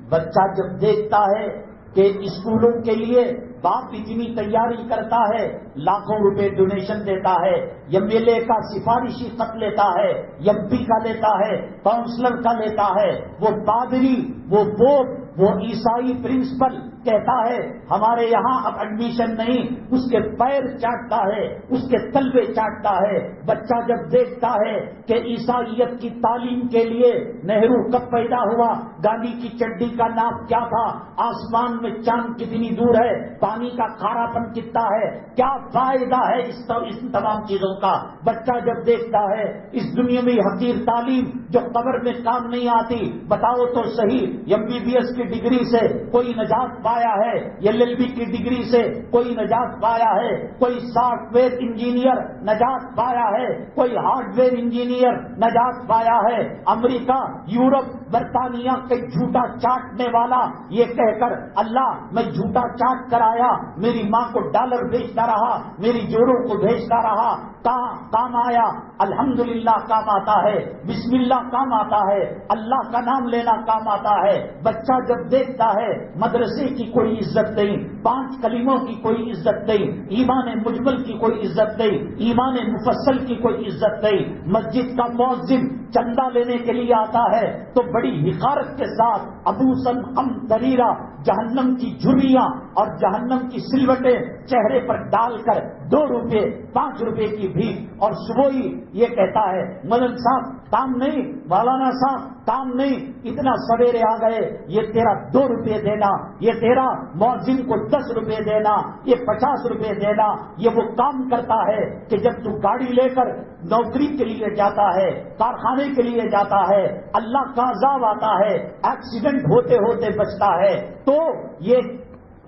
B: بچہ جب دیکھتا ہے کہ اسکولوں کے لیے باپ اتنی تیاری کرتا ہے، لاکھوں روپے ڈونیشن دیتا ہے، ایم ایل اے کا سفارشی خط لیتا ہے، ایم پی کا لیتا ہے، کاؤنسلر کا لیتا ہے، وہ پادری، وہ پوپ، وہ عیسائی پرنسپل کہتا ہے ہمارے یہاں اب ایڈمیشن نہیں، اس کے پیر چاٹتا ہے، اس کے تلوے چاٹتا ہے۔ بچہ جب دیکھتا ہے کہ عیسائیت کی تعلیم کے لیے نہرو کب پیدا ہوا، گاندھی کی چڈی کا نام کیا تھا، آسمان میں چاند کتنی دور ہے، پانی کا کھارا پن کتنا ہے، کیا فائدہ ہے اس تمام چیزوں کا، بچہ جب دیکھتا ہے اس دنیا میں حقیر تعلیم جو قبر میں کام نہیں آتی، بتاؤ تو صحیح، ایم بی بی ایس کی ڈگری سے کوئی نجات پایا ہے، ایل ایل بی کی ڈگری سے کوئی نجات پایا ہے، کوئی سافٹ ویئر انجینئر نجات پایا ہے، کوئی ہارڈ ویئر انجینئر نجات پایا ہے۔ امریکہ، یورپ، برطانیہ کے جھوٹا چاٹنے والا یہ کہہ کر اللہ میں جھوٹا چاٹ کر آیا، میری ماں کو ڈالر بھیجتا رہا، میری جوڑوں کو بھیجتا رہا، کام آیا، الحمدللہ کام آتا ہے، بسم اللہ کام آتا ہے، اللہ کا نام لینا کام آتا ہے۔ بچہ جب دیکھتا ہے مدرسے کی کوئی عزت نہیں، 5 کلموں کی کوئی عزت نہیں، ایمان مجمل کی کوئی عزت نہیں، ایمان مفصل کی کوئی عزت نہیں، مسجد کا مؤذن چندہ لینے کے لیے آتا ہے تو بڑی حقارت کے ساتھ ابوسن ہم دریرہ جہنم کی جھریاں اور جہنم کی سلوٹیں چہرے پر ڈال کر 2 روپے 5 روپے کی بھیک، اور صبح ہی یہ کہتا ہے مدن صاحب کام نہیں، مولانا صاحب کام نہیں، اتنا سویرے آ گئے، یہ تیرا 2 روپے دینا، یہ تیرا مؤذن کو 10 روپے دینا، یہ 50 روپے دینا۔ یہ وہ کام کرتا ہے کہ جب تو گاڑی لے کر نوکری کے لیے جاتا ہے، کارخانے کے لیے جاتا ہے، اللہ کا عذاب آتا ہے، ایکسیڈنٹ ہوتے ہوتے بچتا ہے، تو یہ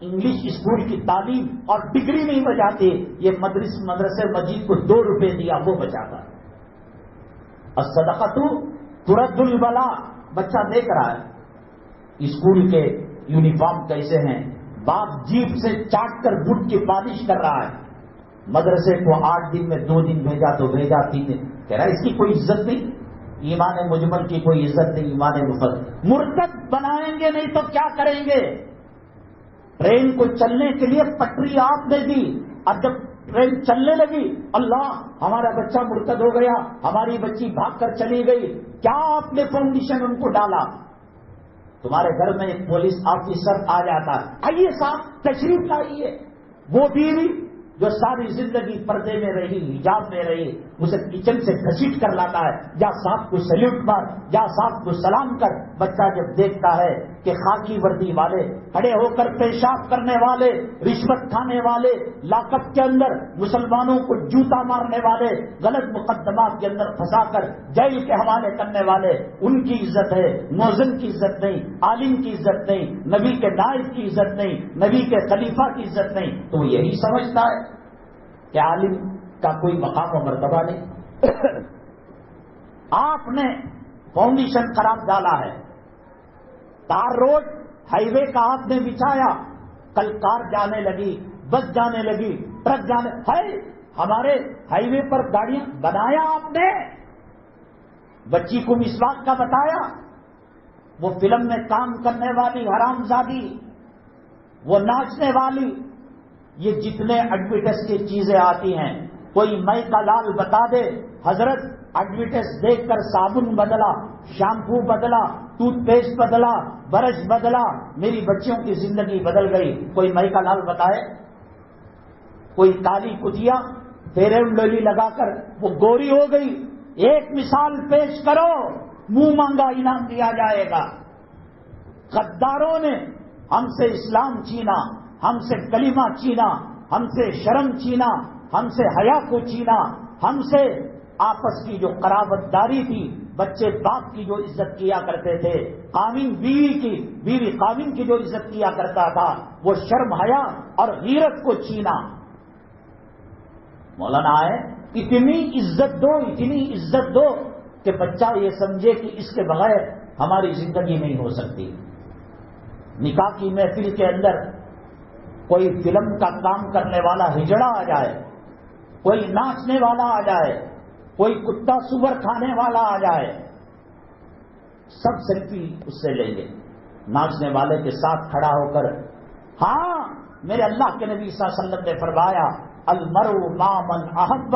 B: انگلش اسکول کی تعلیم اور ڈگری نہیں بچاتے، یہ مدرسے مسجد کو 2 روپے دیا وہ بچاتا ہے۔ الصدقۃ ترد البلاء، بچہ دیکھ رہا ہے اسکول کے یونیفارم کیسے ہیں، باپ جیب سے چاٹ کر بٹ کی پالش کر رہا ہے، مدرسے کو 8 دن میں 2 دن بھیجا تو بھیجا 3 دن، کہہ رہا ہے اس کی کوئی عزت نہیں، ایمان مجمل کی کوئی عزت نہیں، ایمان مفصل۔ مرتد بنائیں گے نہیں تو کیا کریں گے؟ ٹرین کو چلنے کے لیے پٹری آپ نے دی، اور جب ٹرین چلنے لگی اللہ ہمارا بچہ مرتد ہو گیا، ہماری بچی بھاگ کر چلی گئی، کیا آپ نے فاؤنڈیشن ان کو ڈالا؟ تمہارے گھر میں ایک پولیس آفیسر آ جاتا ہے، آئیے صاحب تشریف لائیے، وہ بیوی جو ساری زندگی پردے میں رہی، حجاب میں رہی، اسے کچن سے گھسیٹ کر لاتا ہے، جا صاحب کو سلیوٹ مار، جا صاحب کو سلام کر۔ بچہ جب دیکھتا ہے کہ خاکی وردی والے، کھڑے ہو کر پیشاب کرنے والے، رشوت کھانے والے، لاک اپ کے اندر مسلمانوں کو جوتا مارنے والے، غلط مقدمات کے اندر پھنسا کر جیل کے حوالے کرنے والے، ان کی عزت ہے، مؤذن کی عزت نہیں، عالم کی عزت نہیں، نبی کے نائب کی عزت نہیں، نبی کے خلیفہ کی عزت نہیں، تو یہی سمجھتا ہے کہ عالم کا کوئی مقام و مرتبہ نہیں۔ آپ نے فاؤنڈیشن خراب ڈالا ہے، تار روڈ ہائی وے کا آپ نے بچھایا، کل کار جانے لگی، بس جانے لگی، ٹرک جانے، ہمارے ہائی وے پر گاڑیاں بنایا آپ نے، بچی کو مسواک کا بتایا، وہ فلم میں کام کرنے والی حرامزادی، وہ ناچنے والی، یہ جتنے ایڈورٹائز کی چیزیں آتی ہیں، کوئی مئی کا لال بتا دے حضرت ایڈورٹائز دیکھ کر صابن بدلا، شیمپو بدلا، ٹوتھ پیسٹ بدلا، برش بدلا، میری بچیوں کی زندگی بدل گئی، کوئی مئی کا لال بتائے؟ کوئی کالی کتیا فیئر اینڈ لولی لگا کر وہ گوری ہو گئی، ایک مثال پیش کرو، منہ مانگا انعام دیا جائے گا۔ غداروں نے ہم سے اسلام چھینا، ہم سے کلمہ چھینا، ہم سے شرم چھینا، ہم سے حیا کو چھینا، ہم سے آپس کی جو قرابت داری تھی، بچے باپ کی جو عزت کیا کرتے تھے، قامن بیوی کی، بیوی قامن کی جو عزت کیا کرتا تھا، وہ شرم حیا اور غیرت کو چھینا۔ مولانا آئے اتنی عزت دو کہ بچہ یہ سمجھے کہ اس کے بغیر ہماری زندگی نہیں ہو سکتی. نکاح کی محفل کے اندر کوئی فلم کا کام کرنے والا ہجڑا آ جائے، کوئی ناچنے والا آ جائے، کوئی کتا سور کھانے والا آ جائے، سب سیلفی اس سے لیں گے ناچنے والے کے ساتھ کھڑا ہو کر. ہاں میرے اللہ کے نبی صلی اللہ علیہ وسلم نے فرمایا المرء مع من احب،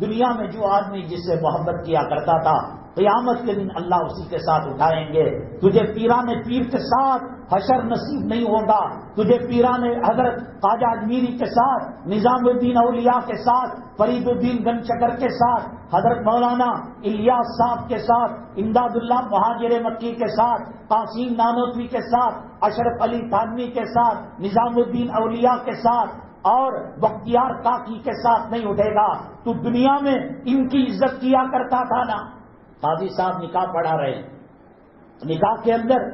B: دنیا میں جو آدمی جس سے محبت کیا کرتا تھا قیامت کے دن اللہ اسی کے ساتھ اٹھائیں گے. تجھے پیران پیر کے ساتھ حشر نصیب نہیں ہوگا، تجھے پیران حضرت خواجہ اجمیری کے ساتھ، نظام الدین اولیاء کے ساتھ، فرید الدین گنج شکر کے ساتھ، حضرت مولانا الیاس صاحب کے ساتھ، امداد اللہ مہاجر مکی کے ساتھ، قاسم نانوتوی کے ساتھ، اشرف علی تھانوی کے ساتھ، نظام الدین اولیاء کے ساتھ اور بختیار کاکی کے ساتھ نہیں اٹھے گا. تو دنیا میں ان کی عزت کیا کرتا تھا نا. قاضی صاحب نکاح پڑھا رہے ہیں، نکاح کے اندر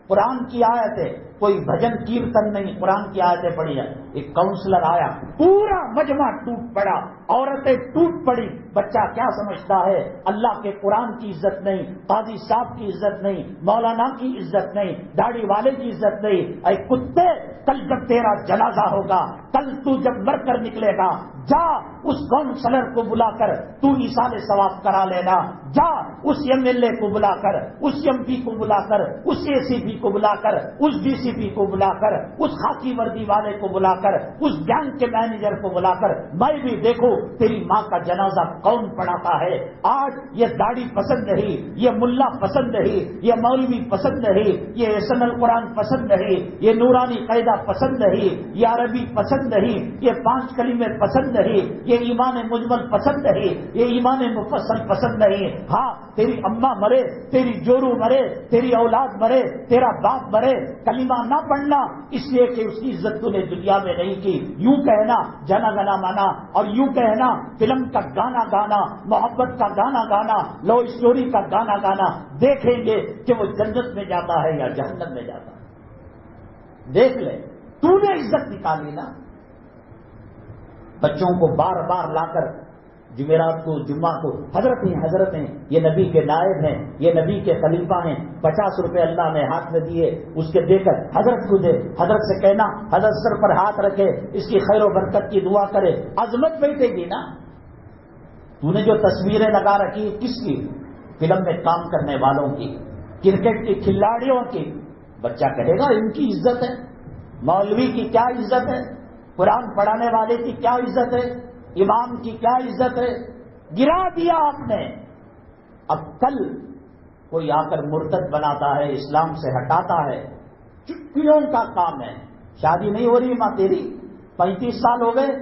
B: قرآن کی آیت ہے، کوئی بھجن کیرتن نہیں، قرآن کی آیتیں پڑھی ہیں. ایک کاؤنسلر آیا، پورا مجمع ٹوٹ پڑا، عورتیں ٹوٹ پڑی. بچہ کیا سمجھتا ہے اللہ کے قرآن کی عزت نہیں، قاضی صاحب کی عزت نہیں، مولانا کی عزت نہیں، داڑھی والے کی عزت نہیں. اے کتے، کل جب تیرا جنازہ ہوگا، کل تو جب مر کر نکلے گا، جا اس کاؤنسلر کو بلا کر تو ایصال ثواب کرا لینا. جا اس ایم ایل اے کو بلا کر، اس ایم پی کو بلا کر، اس اے سی پی کو بلا کر، اس ڈی سی پی کو بلا کر، اس خاکی وردی والے کو بلا کر، اس بینک کے مینیجر کو بلا کر، میں بھی دیکھوں تیری ماں کا جنازہ کون پڑھاتا ہے. آج یہ داڑھی پسند نہیں، یہ ملا پسند نہیں، یہ مولوی پسند نہیں، یہ احسن القرآن پسند نہیں، یہ نورانی قاعدہ پسند نہیں، یہ عربی پسند نہیں، یہ 5 کلمے پسند نہیں، یہ ایمان مجمل پسند نہیں، یہ ایمان مفصل پسند نہیں. ہاں تیری اماں مرے، تیری جورو مرے، تیری اولاد مرے، تیرا باپ مرے، کلمہ نہ پڑھنا اس لیے کہ اس کی عزت تو نے دنیا میں نہیں کی. یوں کہنا جنا گنا مانا، اور یوں کہنا فلم کا گانا گانا، محبت کا گانا گانا، لو اسٹوری کا گانا گانا، دیکھیں گے کہ وہ جنت میں جاتا ہے یا جہنم میں جاتا ہے. دیکھ لے، تو نے عزت نکالی نا. بچوں کو بار بار لا کر جمعرات کو، جمعہ کو، حضرت ہیں یہ نبی کے نائب ہیں، یہ نبی کے خلیفہ ہیں، 50 روپے اللہ نے ہاتھ میں دیے، اس کے دے کر حضرت کو دے. حضرت سے کہنا حضرت سر پر ہاتھ رکھے، اس کی خیر و برکت کی دعا کرے. عظمت بیٹھے گی نا. تو نے جو تصویریں لگا رکھی کس کی؟ فلم میں کام کرنے والوں کی، کرکٹ کے کھلاڑیوں کی. بچہ کہے گا ان کی عزت ہے. مولوی کی کیا عزت ہے؟ قرآن پڑھانے والے کی کیا عزت ہے؟ امام کی کیا عزت ہے؟ گرا دیا آپ نے. اب کل کوئی آ کر مرتد بناتا ہے، اسلام سے ہٹاتا ہے، چٹکیوں کا کام ہے. شادی نہیں ہو رہی ماں تیری، 35 سال ہو گئے،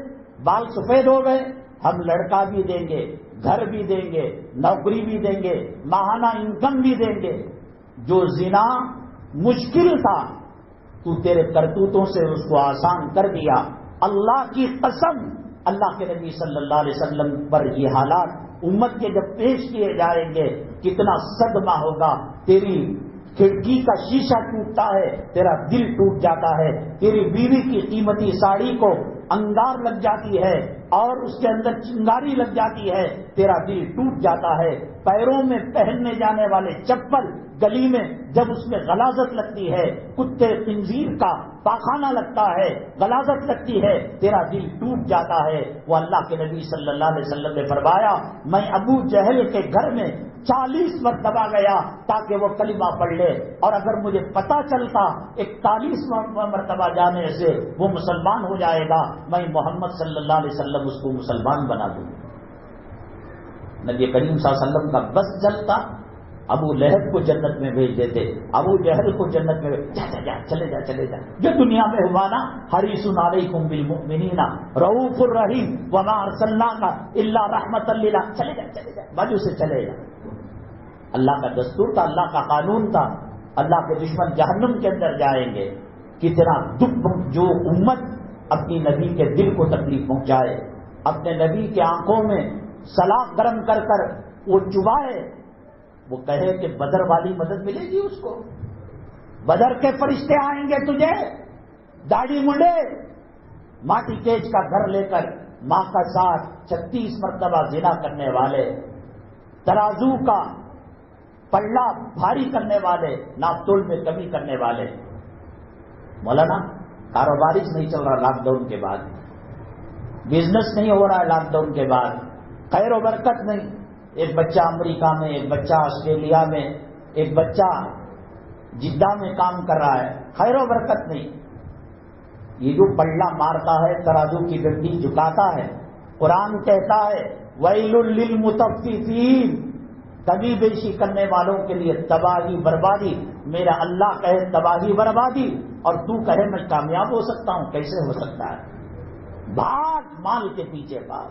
B: بال سفید ہو گئے، ہم لڑکا بھی دیں گے، گھر بھی دیں گے، نوکری بھی دیں گے، ماہانہ انکم بھی دیں گے. جو زنا مشکل تھا تو تیرے کرتوتوں سے اس کو آسان کر دیا. اللہ کی قسم، اللہ کے نبی صلی اللہ علیہ وسلم پر یہ حالات امت کے جب پیش کیے جائیں گے کتنا صدمہ ہوگا. تیری کھڑکی کا شیشہ ٹوٹتا ہے، تیرا دل ٹوٹ جاتا ہے. تیری بیوی کی قیمتی ساڑی کو انگار لگ جاتی ہے اور اس کے اندر چنگاری لگ جاتی ہے، تیرا دل ٹوٹ جاتا ہے. پیروں میں پہننے جانے والے چپل گلی میں جب اس میں غلاظت لگتی ہے، کتے خنزیر کا پاخانہ لگتا ہے، غلاظت لگتی ہے، تیرا دل ٹوٹ جاتا ہے. وہ اللہ کے نبی صلی اللہ علیہ وسلم نے فرمایا میں ابو جہل کے گھر میں 40 مرتبہ گیا تاکہ وہ کلمہ پڑھ لے، اور اگر مجھے پتا چلتا 41 مرتبہ جانے سے وہ مسلمان ہو جائے گا، میں محمد صلی اللہ علیہ وسلم اس کو مسلمان بنا دوں. نبی کریم صلی اللہ علیہ وسلم کا بس چلتا ابو لہب کو جنت میں بھیج دیتے، ابو جہل کو جنت میں چلے جا. جو دنیا میں ہوا نا، حریص علیکم بالمؤمنین رؤوف الرحیم وما ارسلناک الا رحمۃ للعالمین. چلے جا باجو سے چلے جا. اللہ کا دستور تھا، اللہ کا قانون تھا. اللہ کے دشمن جہنم کے اندر جائیں گے. کتنا دکھ جو امت اپنی نبی کے دل کو تکلیف پہنچائے، اپنے نبی کے آنکھوں میں سلاخ گرم کر کر وہ چبائے، وہ کہے کہ بدر والی مدد ملے گی اس کو. بدر کے فرشتے آئیں گے تجھے، داڑھی منڈے، ماٹی کیج کا گھر لے کر ماں کا ساتھ 36 مرتبہ زنا کرنے والے، ترازو کا پلڑا بھاری کرنے والے، ناپ تول میں کمی کرنے والے. مولانا کاروبار نہیں چل رہا لاک ڈاؤن کے بعد، بزنس نہیں ہو رہا ہے لاک ڈاؤن کے بعد، خیر و برکت نہیں. ایک بچہ امریکہ میں، ایک بچہ آسٹریلیا میں، ایک بچہ جدہ میں کام کر رہا ہے، خیر و برکت نہیں. یہ جو پلڑا مارتا ہے، ترازو کی ڈنڈی جھکاتا ہے، قرآن کہتا ہے ویل للمطففین، کمی بیشی کرنے والوں کے لیے تباہی بربادی. میرا اللہ کہے تباہی بربادی اور تو کہے میں کامیاب ہو سکتا ہوں، کیسے ہو سکتا ہے؟ بھاگ، مال کے پیچھے بھاگ،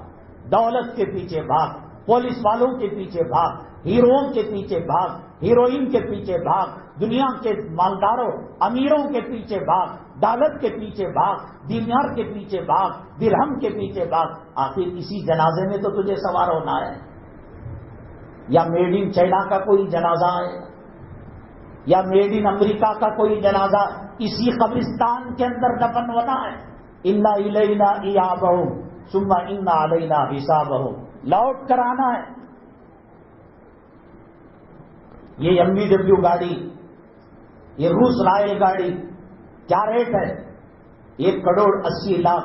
B: دولت کے پیچھے بھاگ، پولیس والوں کے پیچھے بھاگ، ہیروؤں کے پیچھے بھاگ، ہیروئن کے پیچھے بھاگ، دنیا کے مالداروں امیروں کے پیچھے بھاگ، دولت کے پیچھے بھاگ، دینار کے پیچھے بھاگ، درہم کے پیچھے بھاگ. آخر اسی جنازے میں تو تجھے سوار ہونا ہے. یا میڈ ان چائنا کا کوئی جنازہ ہے، یا میڈ ان امریکہ کا کوئی جنازہ، اسی قبرستان کے اندر دفن ہونا ہے. انا الینا ایابہم ثم انا علینا حسابہم، لوٹ کر آنا ہے. یہ BMW گاڑی، یہ روس رائل گاڑی کیا ریٹ ہے؟ 1,80,00,000،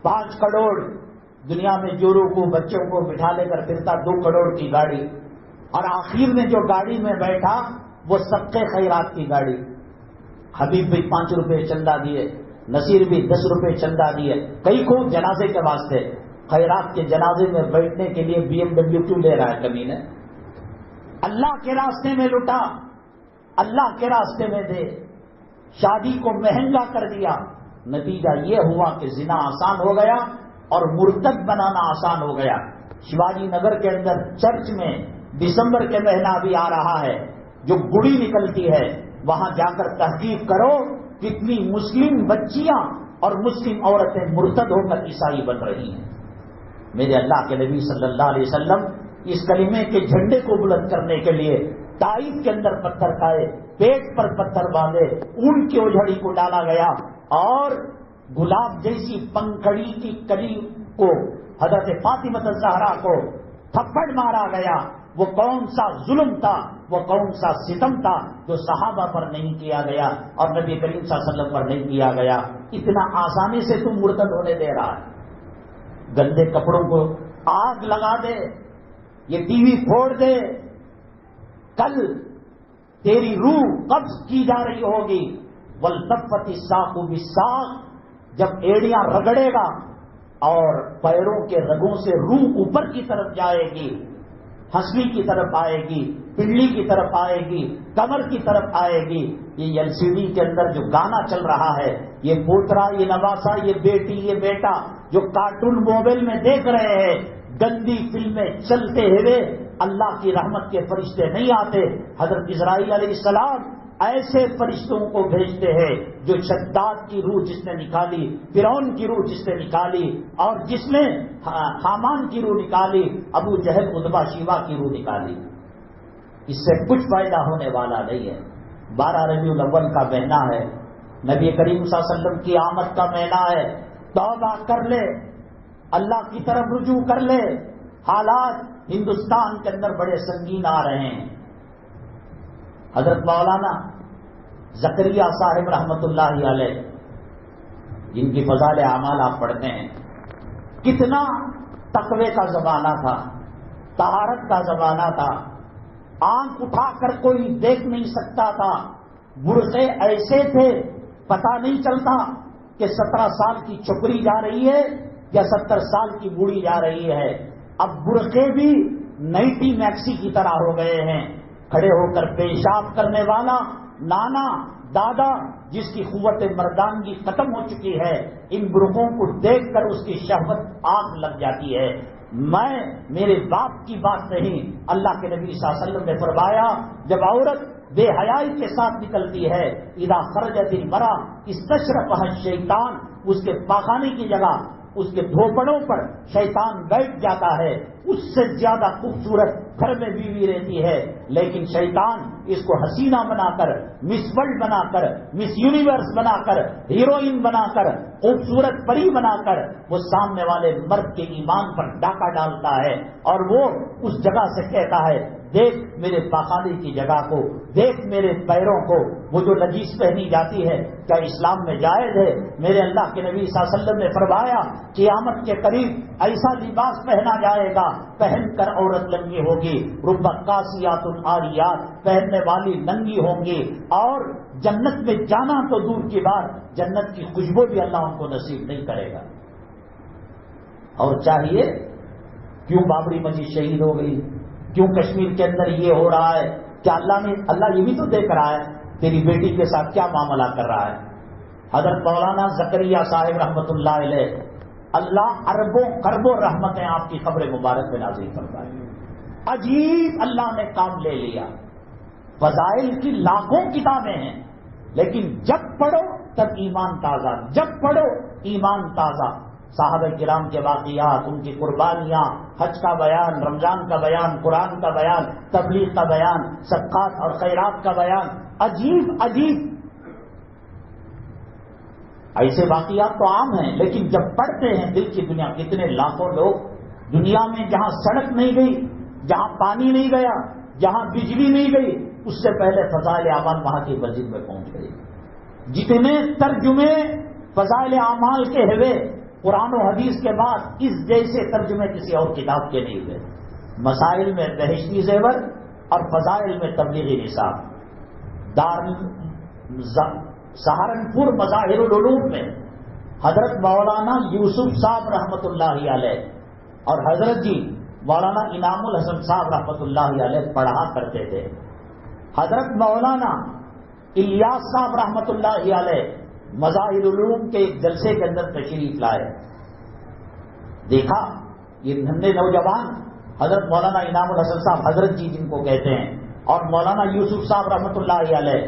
B: 5 کروڑ. دنیا میں جوروں کو بچوں کو بٹھا لے کر پھرتا 2 کروڑ کی گاڑی، اور آخر میں جو گاڑی میں بیٹھا وہ صدقے خیرات کی گاڑی. حبیب بھی 5 روپے چندہ دیے، نصیر بھی 10 روپے چندہ دیے، کئی کو جنازے کے واسطے. خیرات کے جنازے میں بیٹھنے کے لیے BMW کیوں لے رہا ہے کمی نے؟ اللہ کے راستے میں لٹا، اللہ کے راستے میں دے. شادی کو مہنگا کر دیا، نتیجہ یہ ہوا کہ زنا آسان ہو گیا اور مرتد بنانا آسان ہو گیا. شیواجی نگر کے اندر چرچ میں دسمبر کے مہینہ بھی آ رہا ہے، جو گڑی نکلتی ہے وہاں جا کر تحقیق کرو کتنی مسلم بچیاں اور مسلم عورتیں مرتد ہو کر عیسائی بن رہی ہیں. میرے اللہ کے نبی صلی اللہ علیہ وسلم اس کلمے کے جھنڈے کو بلند کرنے کے لیے طائف کے اندر پتھر کھائے، پیٹ پر پتھر باندھے، اون کی اوجھڑی کو ڈالا گیا اور گلاب جیسی پنکھڑی کی کلی کو حضرت فاطمہ الزہرا کو تھپڑ مارا گیا. وہ کون سا ظلم تھا، وہ کون سا ستم تھا جو صحابہ پر نہیں کیا گیا اور نبی کریم صلی اللہ علیہ وسلم پر نہیں کیا گیا؟ اتنا آسانی سے تم مرتد ہونے دے رہا ہے. گندے کپڑوں کو آگ لگا دے، یہ ٹی وی پھوڑ دے، کل تیری روح قبض کی جا رہی ہوگی. والتفت الساق بالساق، جب ایڑیاں رگڑے گا اور پیروں کے رگوں سے روح اوپر کی طرف جائے گی، ہنسلی کی طرف آئے گی، پنڈلی کی طرف آئے گی، کمر کی طرف آئے گی. یہ LCD کے اندر جو گانا چل رہا ہے، یہ پوترا، یہ نواسا، یہ بیٹی، یہ بیٹا جو کارٹون موبائل میں دیکھ رہے ہیں، گندی فلمیں چلتے ہوئے اللہ کی رحمت کے فرشتے نہیں آتے. حضرت اسرائیل علیہ السلام ایسے فرشتوں کو بھیجتے ہیں جو شداد کی روح جس نے نکالی، فرعون کی روح جس نے نکالی، اور جس نے حامان کی روح نکالی، ابو جہل عتبہ شیبہ کی روح نکالی. اس سے کچھ فائدہ ہونے والا نہیں ہے. 12 ربیع الاول کا مہینہ ہے، نبی کریم صلی اللہ علیہ وسلم کی آمد کا مہینہ ہے. توبہ کر لے، اللہ کی طرف رجوع کر لے. حالات ہندوستان کے اندر بڑے سنگین آ رہے ہیں. حضرت مولانا زکریا صاحب رحمت اللہ علیہ، جن کی فضائل اعمال آپ پڑھتے ہیں، کتنا تقوی کا زمانہ تھا، طہارت کا زمانہ تھا. آنکھ اٹھا کر کوئی دیکھ نہیں سکتا تھا. برقعے ایسے تھے پتہ نہیں چلتا کہ 17 سال کی چھوکری جا رہی ہے یا 70 سال کی بوڑھی جا رہی ہے. اب برقعے بھی نائٹی میکسی کی طرح ہو گئے ہیں. کھڑے ہو کر پیشاب کرنے والا نانا دادا جس کی قوت مردانگی ختم ہو چکی ہے، ان برقعوں کو دیکھ کر اس کی شہوت آگ لگ جاتی ہے. میں میرے باپ کی بات نہیں، اللہ کے نبی صلی اللہ علیہ وسلم نے فرمایا جب عورت بے حیائی کے ساتھ نکلتی ہے، اذا خرجت المرأة استشرفها الشیطان، اس کے پاخانے کی جگہ اس کے دھوپڑوں پر شیطان بیٹھ جاتا ہے، اس سے زیادہ خوبصورت گھر میں بیوی رہتی ہے، لیکن شیطان اس کو حسینہ بنا کر، مس ورلڈ بنا کر، مس یونیورس بنا کر، ہیروئن بنا کر، خوبصورت پری بنا کر وہ سامنے والے مرد کے ایمان پر ڈاکہ ڈالتا ہے، اور وہ اس جگہ سے کہتا ہے دیکھ میرے پاخانے کی جگہ کو، دیکھ میرے پیروں کو، وہ جو نجیس پہنی جاتی ہے کیا اسلام میں جائز ہے؟ میرے اللہ کے نبی صلی اللہ علیہ وسلم نے فرمایا قیامت کے قریب ایسا لباس پہنا جائے گا پہن کر عورت ننگی ہوگی، رب قاسیات عاریات، پہننے والی ننگی ہوں گی، اور جنت میں جانا تو دور کی بات، جنت کی خوشبو بھی اللہ ان کو نصیب نہیں کرے گا۔ اور چاہیے کیوں بابری مسجد شہید ہو گئی، کیوں کشمیر کے اندر یہ ہو رہا ہے، کیا اللہ یہ بھی تو دیکھ رہا ہے تیری بیٹی کے ساتھ کیا معاملہ کر رہا ہے۔ حضرت مولانا زکریا صاحب رحمۃ اللہ علیہ، اللہ اربوں کربوں رحمتیں آپ کی قبر مبارک میں نازل فرمائے، عجیب اللہ نے کام لے لیا۔ فضائل کی لاکھوں کتابیں ہیں، لیکن جب پڑھو تب ایمان تازہ، جب پڑھو ایمان تازہ۔ صحابہ کرام کے واقعات، ان کی قربانیاں، حج کا بیان، رمضان کا بیان، قرآن کا بیان، تبلیغ کا بیان، صدقات اور خیرات کا بیان، عجیب عجیب ایسے واقعات تو عام ہیں، لیکن جب پڑھتے ہیں دل کی دنیا، کتنے لاکھوں لوگ دنیا میں جہاں سڑک نہیں گئی، جہاں پانی نہیں گیا، جہاں بجلی نہیں گئی، اس سے پہلے فضائل اعمال وہاں کی مسجد میں پہنچ گئی۔ جتنے ترجمے فضائل اعمال کے ہوئے قرآن و حدیث کے بعد، اس جیسے ترجمے کسی اور کتاب کے نہیں ہوئے۔ مسائل میں بہشتی زیور اور فضائل میں تبلیغی نصاب۔ سہارنپور مظاہر العلوم میں حضرت مولانا یوسف صاحب رحمۃ اللہ علیہ اور حضرت جی مولانا انعام الحسن صاحب رحمۃ اللہ علیہ پڑھا کرتے تھے۔ حضرت مولانا الیاس صاحب رحمۃ اللہ علیہ مظاہر العلوم کے ایک جلسے کے اندر تشریف لائے، دیکھا یہ ننھے نوجوان حضرت مولانا انعام الحسن صاحب حضرت جی جن کو کہتے ہیں، اور مولانا یوسف صاحب رحمۃ اللہ علیہ،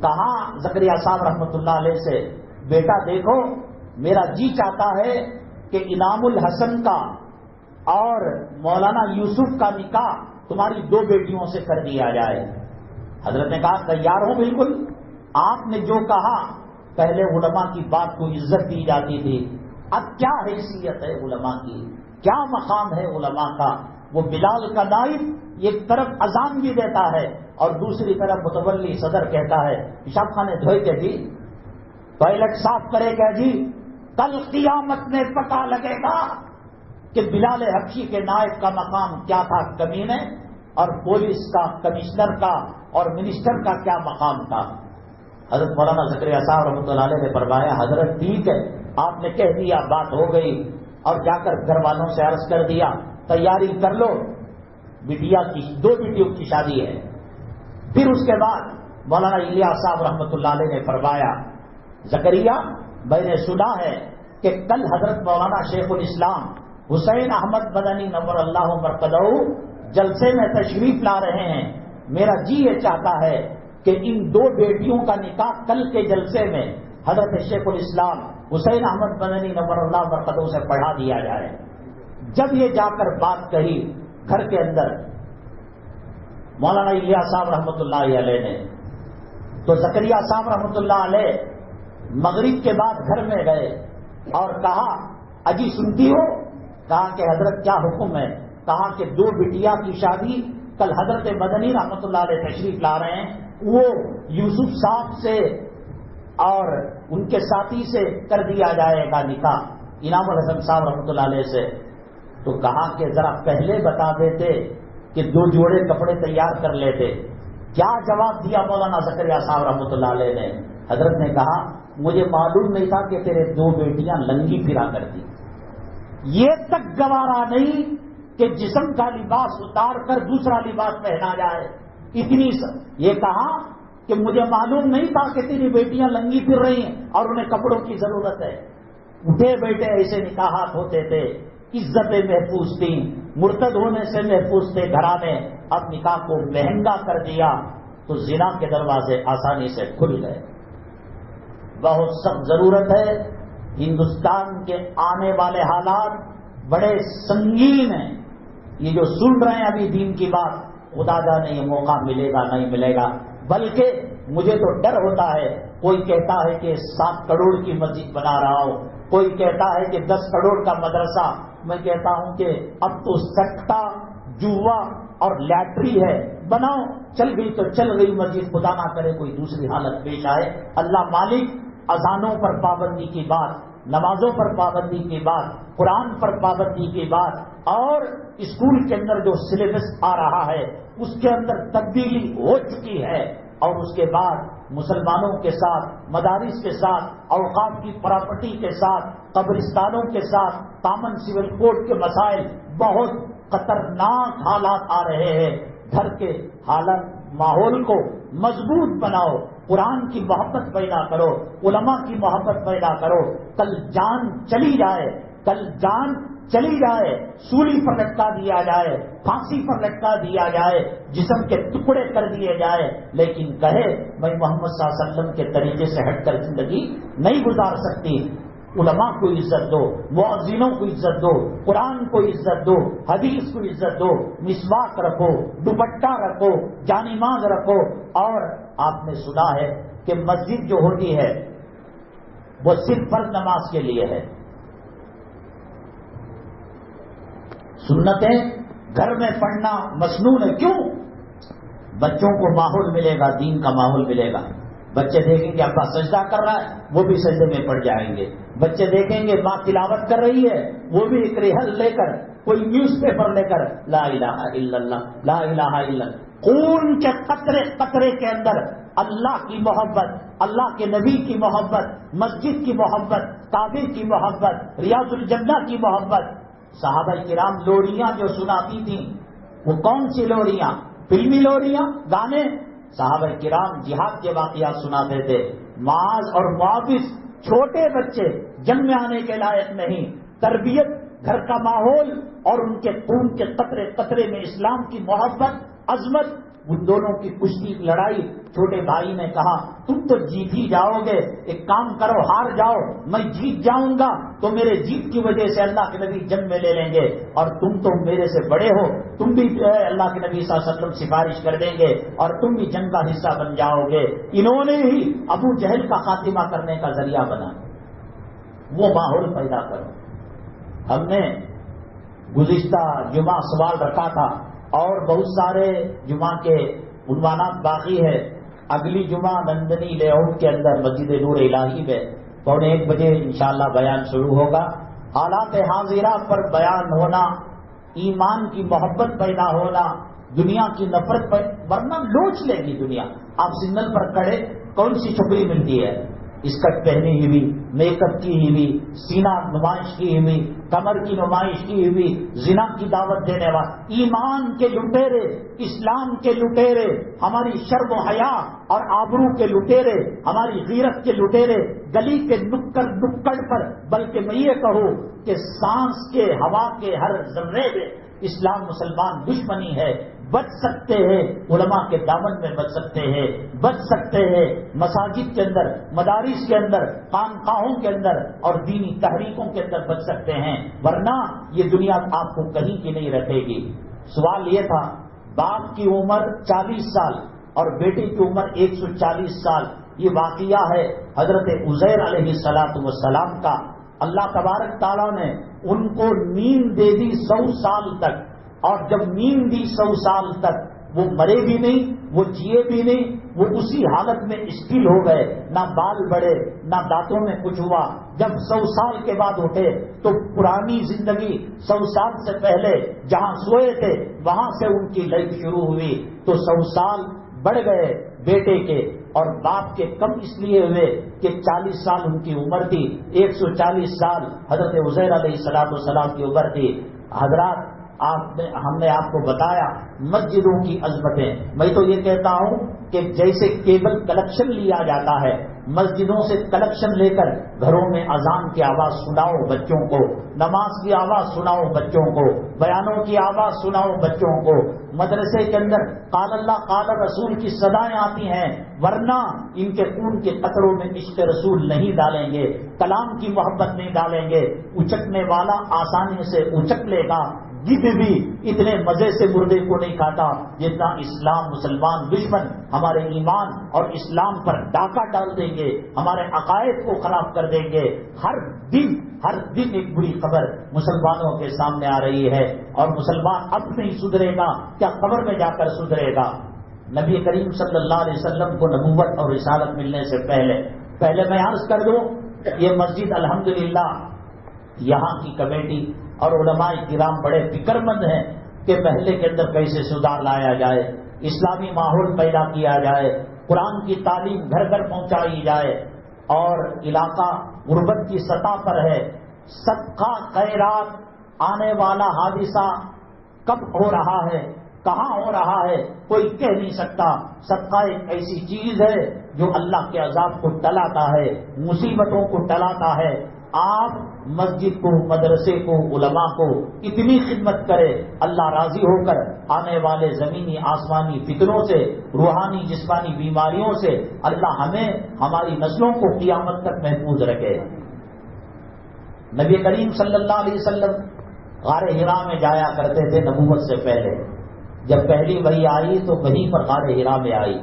B: کہا زکریا صاحب رحمۃ اللہ علیہ سے بیٹا دیکھو میرا جی چاہتا ہے کہ انعام الحسن کا اور مولانا یوسف کا نکاح تمہاری دو بیٹیوں سے کر دیا جائے۔ حضرت نے کہا تیار ہوں بالکل، آپ نے جو کہا، پہلے علماء کی بات کو عزت دی جاتی تھی، اب کیا حیثیت ہے علماء کی، کیا مقام ہے علماء کا۔ وہ بلال کا نائب ایک طرف اذان بھی دیتا ہے اور دوسری طرف متولی صدر کہتا ہے پیشاب خانے دھوئے کے جی، ٹوائلٹ صاف کرے گا جی، کل قیامت میں پتہ لگے گا کہ بلال حبشی کے نائب کا مقام کیا تھا کمینے، اور پولیس کا، کمشنر کا اور منسٹر کا کیا مقام تھا۔ حضرت مولانا زکریا صاحب رحمۃ اللہ علیہ نے فرمایا حضرت ٹھیک ہے، آپ نے کہہ دیا، بات ہو گئی، اور جا کر گھر والوں سے عرض کر دیا تیاری کر لو، بٹیا کی دو بیٹیوں کی شادی ہے۔ پھر اس کے بعد مولانا الیاس صاحب رحمۃ اللہ علیہ نے فرمایا زکریا میں نے سنا ہے کہ کل حضرت مولانا شیخ الاسلام حسین احمد مدنی نور اللہ مرقدہ جلسے میں تشریف لا رہے ہیں، میرا جی یہ چاہتا ہے کہ ان دو بیٹیوں کا نکاح کل کے جلسے میں حضرت شیخ الاسلام حسین احمد مدنی نور اللہ مرقدہ سے پڑھا دیا جائے۔ جب یہ جا کر بات کہی گھر کے اندر مولانا الیاس صاحب رحمۃ اللہ علیہ نے، تو زکریا صاحب رحمۃ اللہ علیہ مغرب کے بعد گھر میں گئے اور کہا اجی سنتی ہو؟ کہا کہ حضرت کیا حکم ہے؟ کہا کہ دو بٹیا کی شادی کل حضرت مدنی رحمۃ اللہ علیہ تشریف لا رہے ہیں، وہ یوسف صاحب سے اور ان کے ساتھی سے کر دیا جائے گا نکاح، انعام الحسن صاحب رحمۃ اللہ علیہ سے۔ تو کہا کہ ذرا پہلے بتا دیتے کہ دو جوڑے کپڑے تیار کر لیتے۔ کیا جواب دیا مولانا زکریا صاحب رحمۃ اللہ علیہ نے؟ حضرت نے کہا مجھے معلوم نہیں تھا کہ تیرے دو بیٹیاں لنگی پھرا کرتی، یہ تک گوارا نہیں کہ جسم کا لباس اتار کر دوسرا لباس پہنا جائے، اتنی یہ کہا کہ مجھے معلوم نہیں تھا کہ تیری بیٹیاں لنگی پھر رہی ہیں اور انہیں کپڑوں کی ضرورت ہے۔ اٹھے بیٹھے ایسے نکاحات ہوتے تھے، عزتیں محفوظ تھیں، مرتد ہونے سے محفوظ تھے گھرانے، اب نکاح کو مہنگا کر دیا تو زنا کے دروازے آسانی سے کھل گئے۔ بہت سخت ضرورت ہے ہندوستان کے آنے والے حالات بڑے سنگین ہیں. یہ جو سن رہے ہیں ابھی دین کی بات، خدا جانے یہ موقع ملے گا نہیں ملے گا. بلکہ مجھے تو ڈر ہوتا ہے، کوئی کہتا ہے کہ 7 کروڑ کی مسجد بنا رہا ہوں، کوئی کہتا ہے کہ 10 کروڑ کا مدرسہ. میں کہتا ہوں کہ اب تو سٹا، جوا اور لیٹری ہے، بناؤ. چل گئی تو چل گئی مسجد، خدا نہ کرے کوئی دوسری حالت پیش آئے. اللہ مالک اذانوں پر پابندی کی بات، نمازوں پر پابندی کی بات، قرآن پر پابندی کی بات، اور اسکول کے اندر جو سلیبس آ رہا ہے اس کے اندر تبدیلی ہو چکی ہے. اور اس کے بعد مسلمانوں کے ساتھ، مدارس کے ساتھ، اوقاف کی پراپرٹی کے ساتھ، قبرستانوں کے ساتھ کامن سول کوڈ کے مسائل، بہت خطرناک حالات آ رہے ہیں. گھر کے حالت ماحول کو مضبوط بناؤ، قرآن کی محبت پیدا کرو، علماء کی محبت پیدا کرو. کل جان چلی جائے، کل جان چلی جائے، سولی پر لٹکا دیا جائے، پھانسی پر لٹکا دیا جائے، جسم کے ٹکڑے کر دیے جائے، لیکن کہے میں محمد صلی اللہ علیہ وسلم کے طریقے سے ہٹ کر زندگی نہیں گزار سکتی. علماء کو عزت دو، مؤذنوں کو عزت دو، قرآن کو عزت دو، حدیث کو عزت دو، مسواک رکھو، دوپٹہ رکھو، جانماز رکھو. اور آپ نے سنا ہے کہ مسجد جو ہوتی ہے وہ صرف فرض نماز کے لیے ہے. سنتیں گھر میں پڑھنا مسنون ہے. کیوں؟ بچوں کو ماحول ملے گا، دین کا ماحول ملے گا. بچے دیکھیں گے ابا سجدہ کر رہا ہے، وہ بھی سجدے میں پڑ جائیں گے. بچے دیکھیں گے ماں تلاوت کر رہی ہے، وہ بھی ایک ریحل لے کر، کوئی نیوز پیپر لے کر لا الہ الا اللہ، لا الہ الا اللہ. خون کے قطرے قطرے کے اندر اللہ کی محبت، اللہ کے نبی کی محبت، مسجد کی محبت، کعبے کی محبت، ریاض الجنہ کی محبت. صحابہ کرام لوریاں جو سناتی تھیں وہ کون سی لوریاں؟ فلمی لوریاں، گانے؟ صحابہ کرام جہاد کے واقعات سناتے تھے. معاذ اور معاوض چھوٹے بچے، جنگ میں آنے کے لائق نہیں، تربیت، گھر کا ماحول اور ان کے خون کے قطرے قطرے میں اسلام کی محبت، عظمت. ان دونوں کی کشتی لڑائی. چھوٹے بھائی نے کہا تم تو جیت ہی جاؤ گے، ایک کام کرو ہار جاؤ، میں جیت جاؤں گا تو میرے جیت کی وجہ سے اللہ کے نبی جنگ میں لے لیں گے، اور تم تو میرے سے بڑے ہو، تم بھی جو ہے اللہ کے نبی صلی اللہ علیہ وسلم سفارش کر دیں گے اور تم بھی جنگ کا حصہ بن جاؤ گے. انہوں نے ہی ابو جہل کا خاتمہ کرنے کا ذریعہ بنا. وہ ماحول پیدا کرو. ہم نے گزشتہ جمعہ سوال رکھا تھا اور بہت سارے جمعہ کے عنوانات باقی ہے. اگلی جمعہ نندنی لے آؤٹ کے اندر مسجد نور الہی میں 1:15 بجے انشاءاللہ بیان شروع ہوگا. حالات حاضرہ پر بیان ہونا، ایمان کی محبت پیدا ہونا، دنیا کی نفرت ورنہ لوچ لے گی دنیا. آپ سگنل پر کھڑے، کون سی چھپڑی ملتی ہے؟ اسکرٹ پہنی ہوئی، میک اپ کی ہوئی، سینہ نمائش کی ہوئی، کمر کی نمائش کی ہوئی، زنا کی دعوت دینے والے، ایمان کے لٹیرے، اسلام کے لٹیرے، ہماری شرم و حیا اور آبرو کے لٹیرے، ہماری غیرت کے لٹیرے گلی کے نکڑ پر، بلکہ میں یہ کہوں کہ سانس کے، ہوا کے ہر ذرے میں اسلام مسلمان دشمنی ہے. بچ سکتے ہیں، علماء کے دامن میں بچ سکتے ہیں، بچ سکتے ہیں مساجد کے اندر، مدارس کے اندر، خانقاہوں کے اندر اور دینی تحریکوں کے اندر بچ سکتے ہیں، ورنہ یہ دنیا آپ کو کہیں کی نہیں رکھے گی. سوال یہ تھا، باپ کی عمر 40 سال اور بیٹے کی عمر 140 سال. یہ واقعہ ہے حضرت عزیر علیہ السلام کا. اللہ تبارک تعالیٰ نے ان کو نیند دے دی 100 سال تک، اور جب نیند دی 100 سال تک وہ مرے بھی نہیں، وہ جیے بھی نہیں، وہ اسی حالت میں اسٹل ہو گئے، نہ بال بڑھے نہ دانتوں میں کچھ ہوا. جب 100 سال کے بعد اٹھے تو پرانی زندگی 100 سال سے پہلے جہاں سوئے تھے وہاں سے ان کی لائف شروع ہوئی. تو 100 سال بڑھ گئے بیٹے کے، اور باپ کے کم اس لیے ہوئے کہ 40 سال ان کی عمر تھی، 140 سال حضرت عزیر علیہ السلام کی عمر تھی. حضرات ہم نے آپ کو بتایا مسجدوں کی عظمتیں. میں تو یہ کہتا ہوں کہ جیسے کیبل کلیکشن لیا جاتا ہے، مسجدوں سے کلیکشن لے کر گھروں میں اذان کی آواز سناؤ بچوں کو، نماز کی آواز سناؤ بچوں کو، بیانوں کی آواز سناؤ بچوں کو، مدرسے کے اندر قال اللہ قال رسول کی صدائیں آتی ہیں، ورنہ ان کے خون کے قطروں میں عشق رسول نہیں ڈالیں گے، کلام کی محبت نہیں ڈالیں گے، اچکنے والا آسانی سے اچک لے گا، گدھ بھی اتنے مزے سے مردے کو نہیں کھاتا جتنا اسلام مسلمان دشمن ہمارے ایمان اور اسلام پر ڈاکہ ڈال دیں گے، ہمارے عقائد کو خراب کر دیں گے۔ ہر دن ایک بری خبر مسلمانوں کے سامنے آ رہی ہے، اور مسلمان اب نہیں سدھرے گا کیا قبر میں جا کر سدھرے گا؟ نبی کریم صلی اللہ علیہ وسلم کو نبوت اور رسالت ملنے سے پہلے میں عرض کر دوں، یہ مسجد الحمدللہ یہاں کی کمیٹی اور علماء کرام بڑے فکر مند ہیں کہ محلے کے اندر کیسے سدھار لایا جائے، اسلامی ماحول پیدا کیا جائے، قرآن کی تعلیم گھر گھر پہنچائی جائے، اور علاقہ غربت کی سطح پر ہے۔ صدقہ خیرات آنے والا حادثہ کب ہو رہا ہے، کہاں ہو رہا ہے، کوئی کہہ نہیں سکتا۔ صدقہ ایک ایسی چیز ہے جو اللہ کے عذاب کو ٹلاتا ہے، مصیبتوں کو ٹلاتا ہے۔ آپ مسجد کو، مدرسے کو، علماء کو اتنی خدمت کرے، اللہ راضی ہو کر آنے والے زمینی آسمانی فتنوں سے، روحانی جسمانی بیماریوں سے اللہ ہمیں، ہماری نسلوں کو قیامت تک محفوظ رکھے۔ نبی کریم صلی اللہ علیہ وسلم غار حرا میں جایا کرتے تھے نبوت سے پہلے۔ جب پہلی وحی آئی تو وہیں پر غار حرا میں آئی۔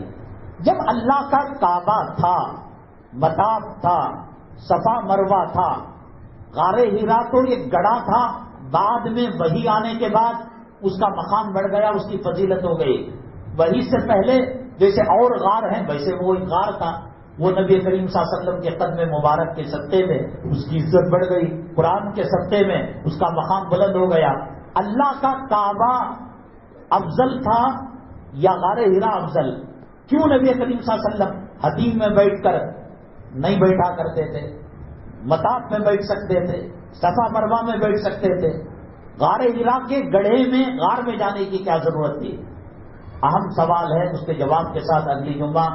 B: جب اللہ کا کعبہ تھا، مطاف تھا، صفا مروہ تھا، غار حرا تو ایک گڑھا تھا، بعد میں وحی آنے کے بعد اس کا مقام بڑھ گیا، اس کی فضیلت ہو گئی۔ وحی سے پہلے جیسے اور غار ہیں ویسے وہ ایک غار تھا، وہ نبی کریم صلی اللہ علیہ وسلم کے قدم مبارک کے صدقے میں اس کی عزت بڑھ گئی، قرآن کے صدقے میں اس کا مقام بلند ہو گیا۔ اللہ کا کعبہ افضل تھا یا غار حرا افضل؟ کیوں نبی کریم صلی اللہ علیہ وسلم حدیم میں بیٹھ کر نہیں بیٹھا کرتے تھے؟ مطاف میں بیٹھ سکتے تھے، صفا مروہ میں بیٹھ سکتے تھے، غار حرا کے گڑھے میں، غار میں جانے کی کیا ضرورت تھی؟ اہم سوال ہے، اس کے جواب کے ساتھ اگلی جمعہ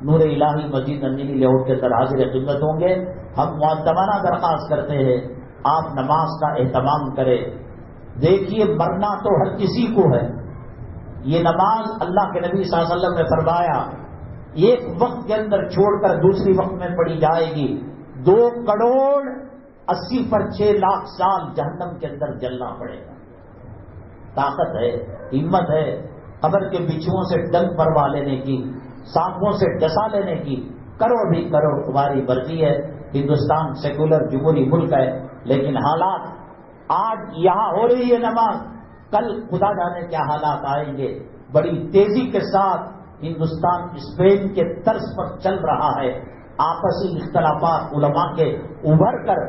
B: نور الہی مسجد ننگی لیاؤٹ کے اندر حاضر خدمت ہوں گے۔ ہم معدبانہ درخواست کرتے ہیں آپ نماز کا اہتمام کریں۔ دیکھیے مرنا تو ہر کسی کو ہے، یہ نماز اللہ کے نبی صلی اللہ علیہ وسلم نے فرمایا ایک وقت کے اندر چھوڑ کر دوسری وقت میں پڑھی جائے گی، 2,80,06,00,000 سال جہنم کے اندر جلنا پڑے گا۔ طاقت ہے، ہمت ہے قبر کے بچھوؤں سے ڈنگ مروا لینے کی، سانپوں سے ڈسا لینے کی، کرو بھی کرو، تمہاری مرضی ہے۔ ہندوستان سیکولر جمہوری ملک ہے، لیکن حالات آج یہاں ہو رہی ہے نماز، کل خدا جانے کیا حالات آئیں گے۔ بڑی تیزی کے ساتھ ہندوستان اسپین کے طرز پر چل رہا ہے۔ آپسی اختلافات علماء کے ابھر کر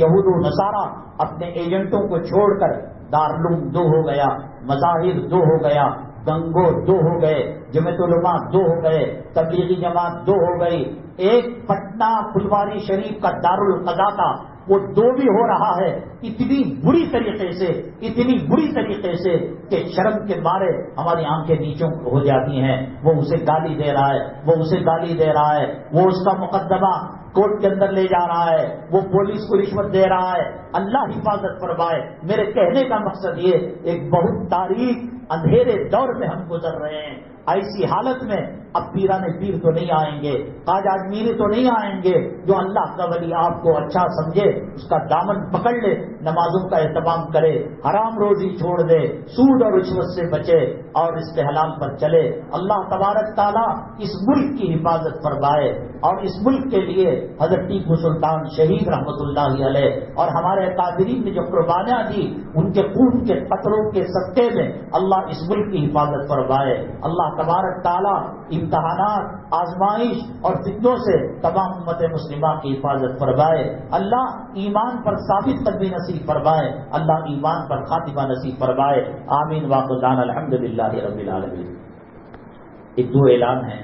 B: یہود و نصارہ اپنے ایجنٹوں کو چھوڑ کر دارالعلوم 2 ہو گیا، مظاہر 2 ہو گیا، گنگو 2 ہو گئے، جمعیت علماء 2 ہو گئے، تبلیغی جماعت 2 ہو گئی، ایک پٹنہ پھلواری شریف کا دارالقضا تھا وہ 2 بھی ہو رہا ہے۔ اتنی بری طریقے سے کہ شرم کے مارے ہماری آنکھیں نیچوں ہو جاتی ہیں۔ وہ اسے گالی دے رہا ہے، وہ اس کا مقدمہ کورٹ کے اندر لے جا رہا ہے، وہ پولیس کو رشوت دے رہا ہے۔ اللہ حفاظت فرمائے۔ میرے کہنے کا مقصد یہ، ایک بہت تاریک اندھیرے دور میں ہم گزر رہے ہیں۔ ایسی حالت میں اب پیران پیر تو نہیں آئیں گے، خواجہ اجمیری تو نہیں آئیں گے، جو اللہ کا ولی آپ کو اچھا سمجھے اس کا دامن پکڑ لے، نمازوں کا اہتمام کرے، حرام روزی چھوڑ دے، سود اور رشوت سے بچے اور اس کے حلال پر چلے۔ اللہ تبارک تعالیٰ اس ملک کی حفاظت فرمائے، اور اس ملک کے لیے حضرت ٹیپو سلطان شہید رحمت اللہ علیہ اور ہمارے قادرین نے جو قربانیاں دی، ان کے خون کے قطروں کے صدقے میں اللہ اس ملک کی حفاظت فرمائے۔ اللہ تبارک تعالیٰ امتحانات، آزمائش اور فتنوں سے تمام امت مسلمہ کی حفاظت فرمائے۔ اللہ ایمان پر ثابت قدمی نصیب فرمائے، اللہ ایمان پر خاتمہ نصیب فرمائے۔ آمین واخر دعوانا الحمدللہ رب العالمین۔ ایک 2 اعلان ہیں۔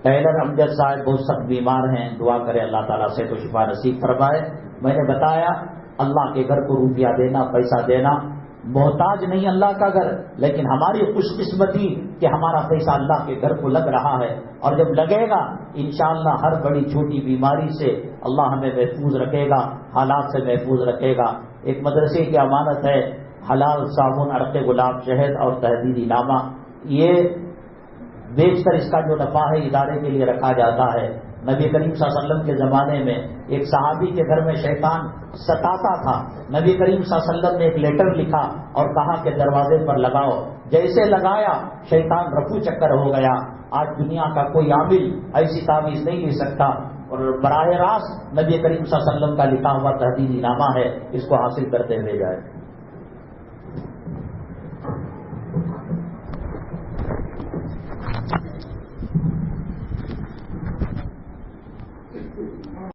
B: ٹیلر امجد صاحب بہت سخت بیمار ہیں، دعا کرے اللہ تعالیٰ سے تو شفا نصیب فرمائے۔ میں نے بتایا اللہ کے گھر کو روپیہ دینا، پیسہ دینا، محتاج نہیں اللہ کا گھر، لیکن ہماری خوش قسمتی کہ ہمارا پیسہ اللہ کے گھر کو لگ رہا ہے، اور جب لگے گا انشاءاللہ ہر بڑی چھوٹی بیماری سے اللہ ہمیں محفوظ رکھے گا، حالات سے محفوظ رکھے گا۔ ایک مدرسے کی امانت ہے حلال صابن، عرق گلاب، شہد اور تحریری نامہ، یہ بیچ کر اس کا جو نفع ہے ادارے کے لیے رکھا جاتا ہے۔ نبی کریم صلی اللہ علیہ وسلم کے زمانے میں ایک صحابی کے گھر میں شیطان ستاتا تھا، نبی کریم صلی اللہ علیہ وسلم نے ایک لیٹر لکھا اور کہا کہ دروازے پر لگاؤ، جیسے لگایا شیطان رفو چکر ہو گیا۔ آج دنیا کا کوئی عامل ایسی تعویذ نہیں لے سکتا، اور براہ راست نبی کریم صلی اللہ علیہ وسلم کا لکھا ہوا تحریری نامہ ہے، اس کو حاصل کرتے ہوئے جائے۔